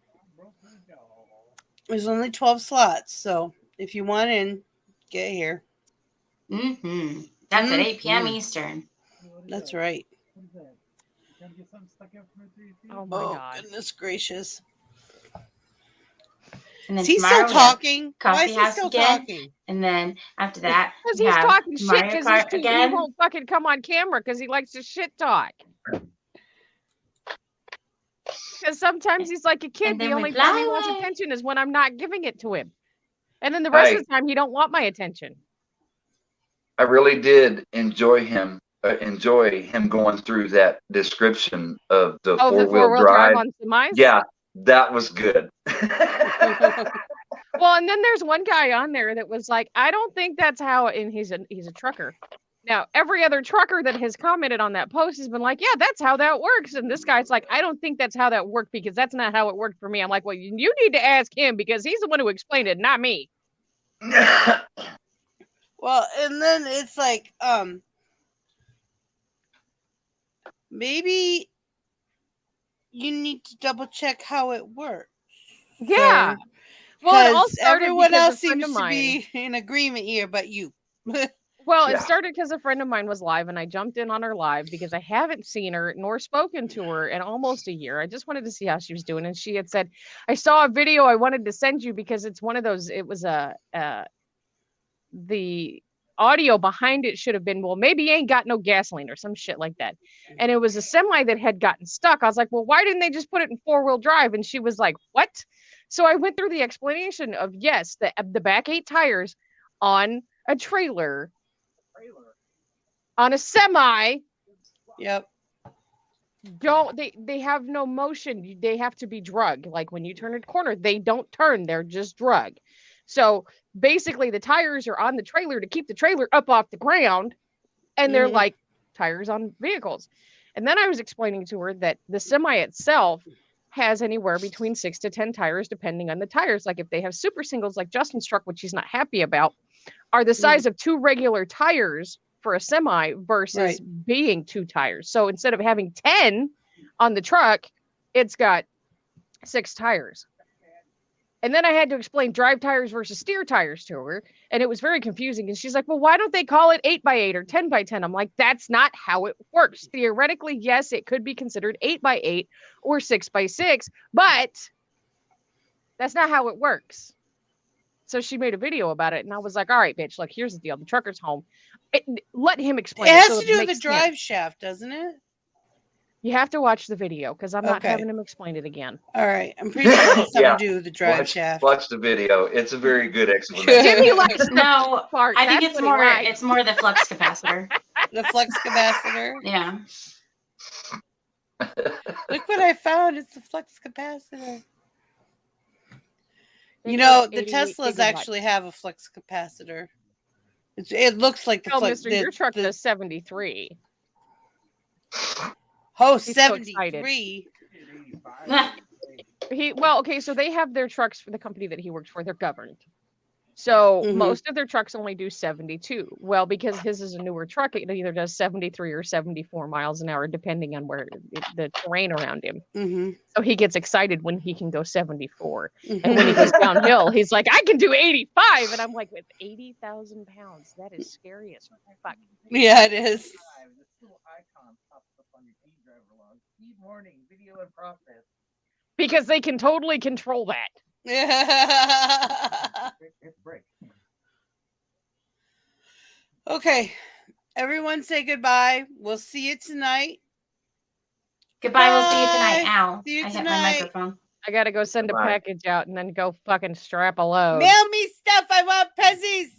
S1: There's only 12 slots, so if you want in, get here.
S6: Mm-hmm. That's at 8 p.m. Eastern.
S1: That's right.
S4: Oh my God.
S1: Goodness gracious.
S6: And then
S1: Is he
S6: tomorrow
S1: still talking? Why is he
S6: Coffeehouse
S1: still
S6: again.
S1: talking?
S6: And then after that,
S4: Because
S6: we
S4: he's
S6: have
S4: talking shit
S6: Mario
S4: because
S6: Kart
S4: he
S6: again.
S4: won't fucking come on camera because he likes to shit talk. Because sometimes he's like a kid.
S6: And
S4: The
S6: then we
S4: only
S6: fly
S4: time he wants
S6: away.
S4: attention is when I'm not giving it to him. And then the rest of the time, he don't want my attention.
S8: I really did enjoy him going through that description of the four-wheel drive
S4: on semis?
S8: Yeah, that was good.
S4: Well, and then there's one guy on there that was like, I don't think that's how, and he's a trucker. Now, every other trucker that has commented on that post has been like, yeah, that's how that works. And this guy's like, I don't think that's how that worked because that's not how it worked for me. I'm like, well, you need to ask him because he's the one who explained it, not me.
S1: Well, and then it's like, maybe you need to double check how it works.
S4: Yeah. Well, it all started
S1: everyone
S4: because
S1: else
S4: a friend
S1: seems
S4: of
S1: to
S4: mine,
S1: be in agreement here, but you.
S4: Well,
S8: Yeah.
S4: it started because a friend of mine was live and I jumped in on her live because I haven't seen her nor spoken to her in almost a year. I just wanted to see how she was doing. And she had said, I saw a video I wanted to send you because it's one of those, it was the audio behind it should have been, well, maybe you ain't got no gasoline or some shit like that. And it was a semi that had gotten stuck. I was like, well, why didn't they just put it in 4-wheel drive? And she was like, what? So I went through the explanation of, yes, the back 8 tires on a trailer on a semi.
S1: Yep.
S4: They have no motion. They have to be drug. Like when you turn a corner, they don't turn, they're just drug. So basically the tires are on the trailer to keep the trailer up off the ground, and they're like tires on vehicles. And then I was explaining to her that the semi itself has anywhere between 6 to 10 tires depending on the tires. Like if they have super singles like Justin's truck, which he's not happy about, are the size of 2 regular tires for a semi versus being 2 tires. So instead of having 10 on the truck, it's got 6 tires. And then I had to explain drive tires versus steer tires to her. And it was very confusing. And she's like, well, why don't they call it 8x8 or 10x10? I'm like, that's not how it works. Theoretically, yes, it could be considered 8x8 or 6x6, but that's not how it works. So she made a video about it. And I was like, all right, bitch, look, here's the deal. The trucker's home. Let him explain
S1: It
S4: it.
S1: has to do with the drive shaft, doesn't it?
S4: You have to watch the video because I'm not having him explain it again.
S1: All right. I'm pretty sure it's something to do with the drive shaft.
S8: Watch the video. It's a very good explanation.
S4: Jimmy likes
S6: No,
S4: part.
S6: I think it's more the flux capacitor.
S1: The flux capacitor?
S6: Yeah.
S1: Look what I found. It's the flux capacitor. You know, the Teslas actually have a flux capacitor. It looks like the flux.
S4: Mister, your truck does 73.
S1: Oh, 73.
S4: So they have their trucks for the company that he works for. They're governed. So most of their trucks only do 72. Well, because his is a newer truck, it either does 73 or 74 miles an hour, depending on where the terrain around him. So he gets excited when he can go 74. And when he goes downhill, he's like, I can do 85. And I'm like, with 80,000 pounds, that is scary as fuck.
S1: Yeah, it is.
S9: Keep warning. Video in process.
S4: Because they can totally control that.
S9: It's break.
S1: Okay. Everyone say goodbye. We'll see you tonight.
S6: Goodbye. We'll see you tonight.
S1: Bye.
S6: Ow.
S1: See you
S6: I hit
S1: tonight.
S6: my microphone.
S4: I gotta go send
S8: Bye.
S4: a package out and then go fucking strap a load.
S1: Mail me stuff. I want Pezzies.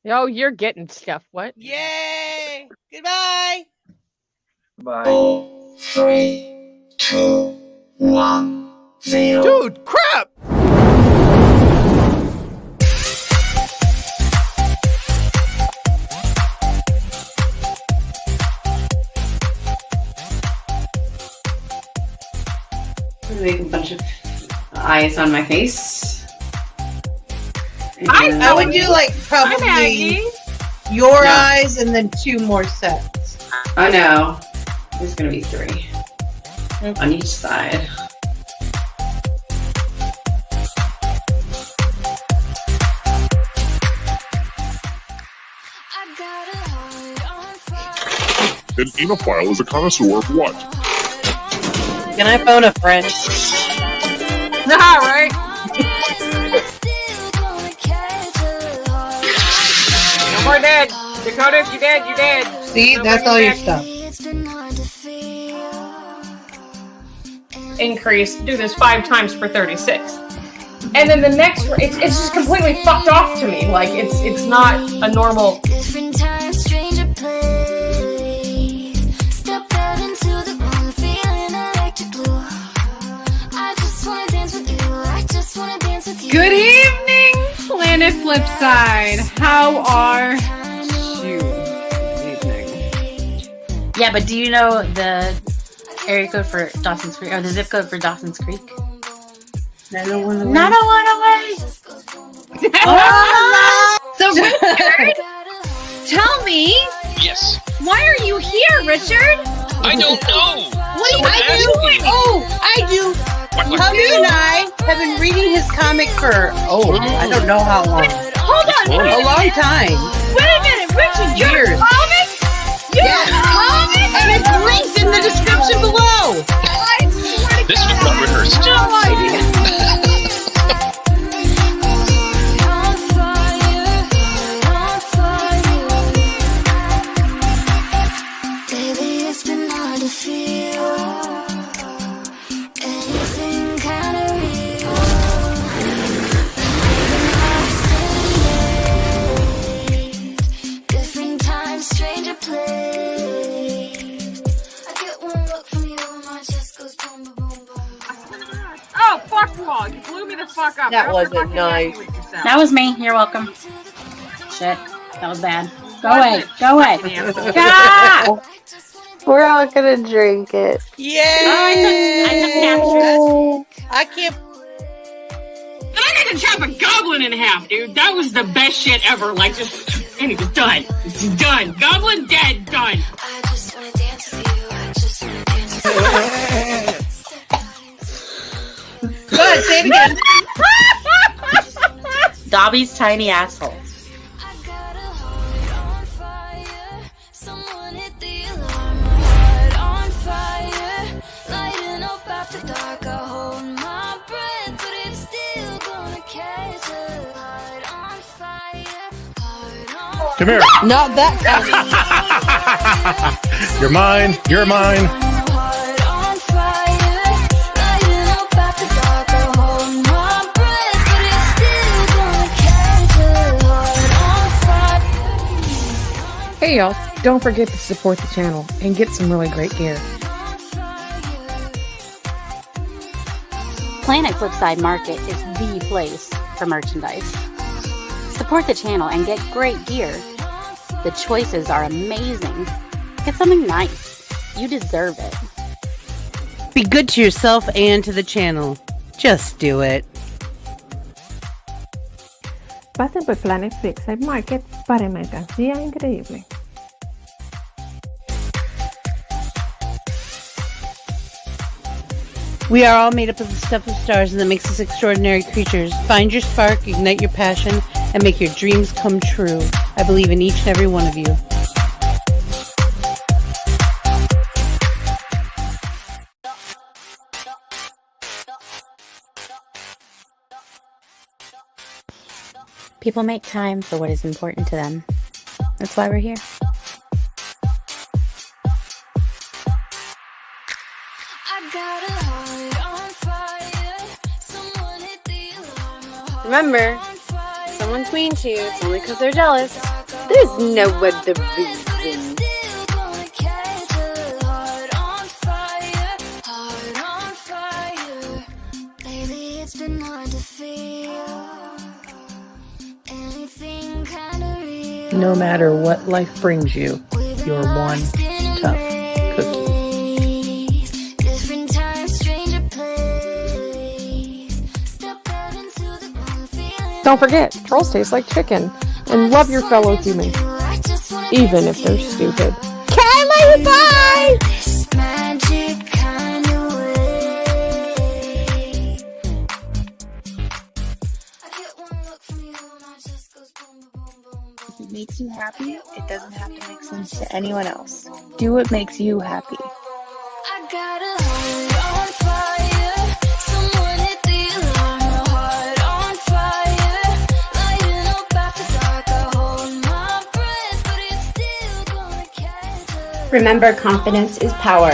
S4: Yo, you're getting stuff. What?
S1: Yay. Goodbye.
S8: Bye.
S10: 3, 2, 1, 0.
S11: Dude, crap!
S12: Make a bunch of eyes on my face.
S1: I would do like probably your eyes and then 2 more sets.
S12: Oh no, there's gonna be 3 on each side.
S13: An email is a connoisseur of what?
S14: Can I phone a friend?
S4: Nah, right? No more dead. Dakota, if you dead, you dead.
S14: See, that's all your stuff.
S4: Increase. Do this 5 times for 36. And then the next, it's just completely fucked off to me. Like, it's not a normal...
S15: Good evening, Planet Flipside. How are you this evening?
S6: Yeah, but do you know the area code for Dawson's Creek, or the zip code for Dawson's Creek?
S1: 901
S6: 901
S15: So, Richard, tell me.
S16: Yes.
S15: Why are you here, Richard?
S16: I don't know.
S15: What are you doing?
S1: Oh, I do. Hubby and I have been reading his comic for, I don't know how long.
S15: Hold on.
S1: A long time.
S15: Wait a minute, Richard, you're a
S1: Years.
S15: comic? You're a comic?
S1: And it's linked in the description below.
S15: I swear to
S16: This
S15: God,
S16: was not rehearsed.
S15: no idea.
S4: Oh, fuck you all. You blew me the fuck up.
S14: That wasn't nice.
S6: That was me. You're welcome. Shit. That was bad. Go away. Go away. God!
S2: We're all gonna drink it.
S1: Yay!
S6: I took
S1: I can't.
S4: And I had to chop a goblin in half, dude. That was the best shit ever. Like, just, and it was done. It's done. Goblin dead. Done.
S2: I just wanna dance with you. I just wanna dance with you.
S1: Go ahead, say it again.
S6: Dobby's tiny asshole.
S13: Come here.
S14: Not that kind.
S13: You're mine. You're mine.
S4: Hey y'all, don't forget to support the channel and get some really great gear.
S2: Planet Flipside Market is the place for merchandise. Support the channel and get great gear. The choices are amazing. Get something nice. You deserve it.
S1: Be good to yourself and to the channel. Just do it.
S17: Pasen por Planet Flipside Market para mercancía increíble.
S1: We are all made up of the stuff of stars, and that makes us extraordinary creatures. Find your spark, ignite your passion, and make your dreams come true. I believe in each and every one of you.
S2: People make time for what is important to them. That's why we're here.
S5: Remember, if someone tweens you, it's only because they're jealous. There's no other reason.
S14: No matter what life brings you, you're one tough cookie.
S4: Don't forget, trolls taste like chicken. And love your fellow humans, even if they're stupid.
S5: Kylie, bye!
S11: If it makes you happy, it doesn't have to make sense to anyone else. Do what makes you happy.
S18: Remember, confidence is power.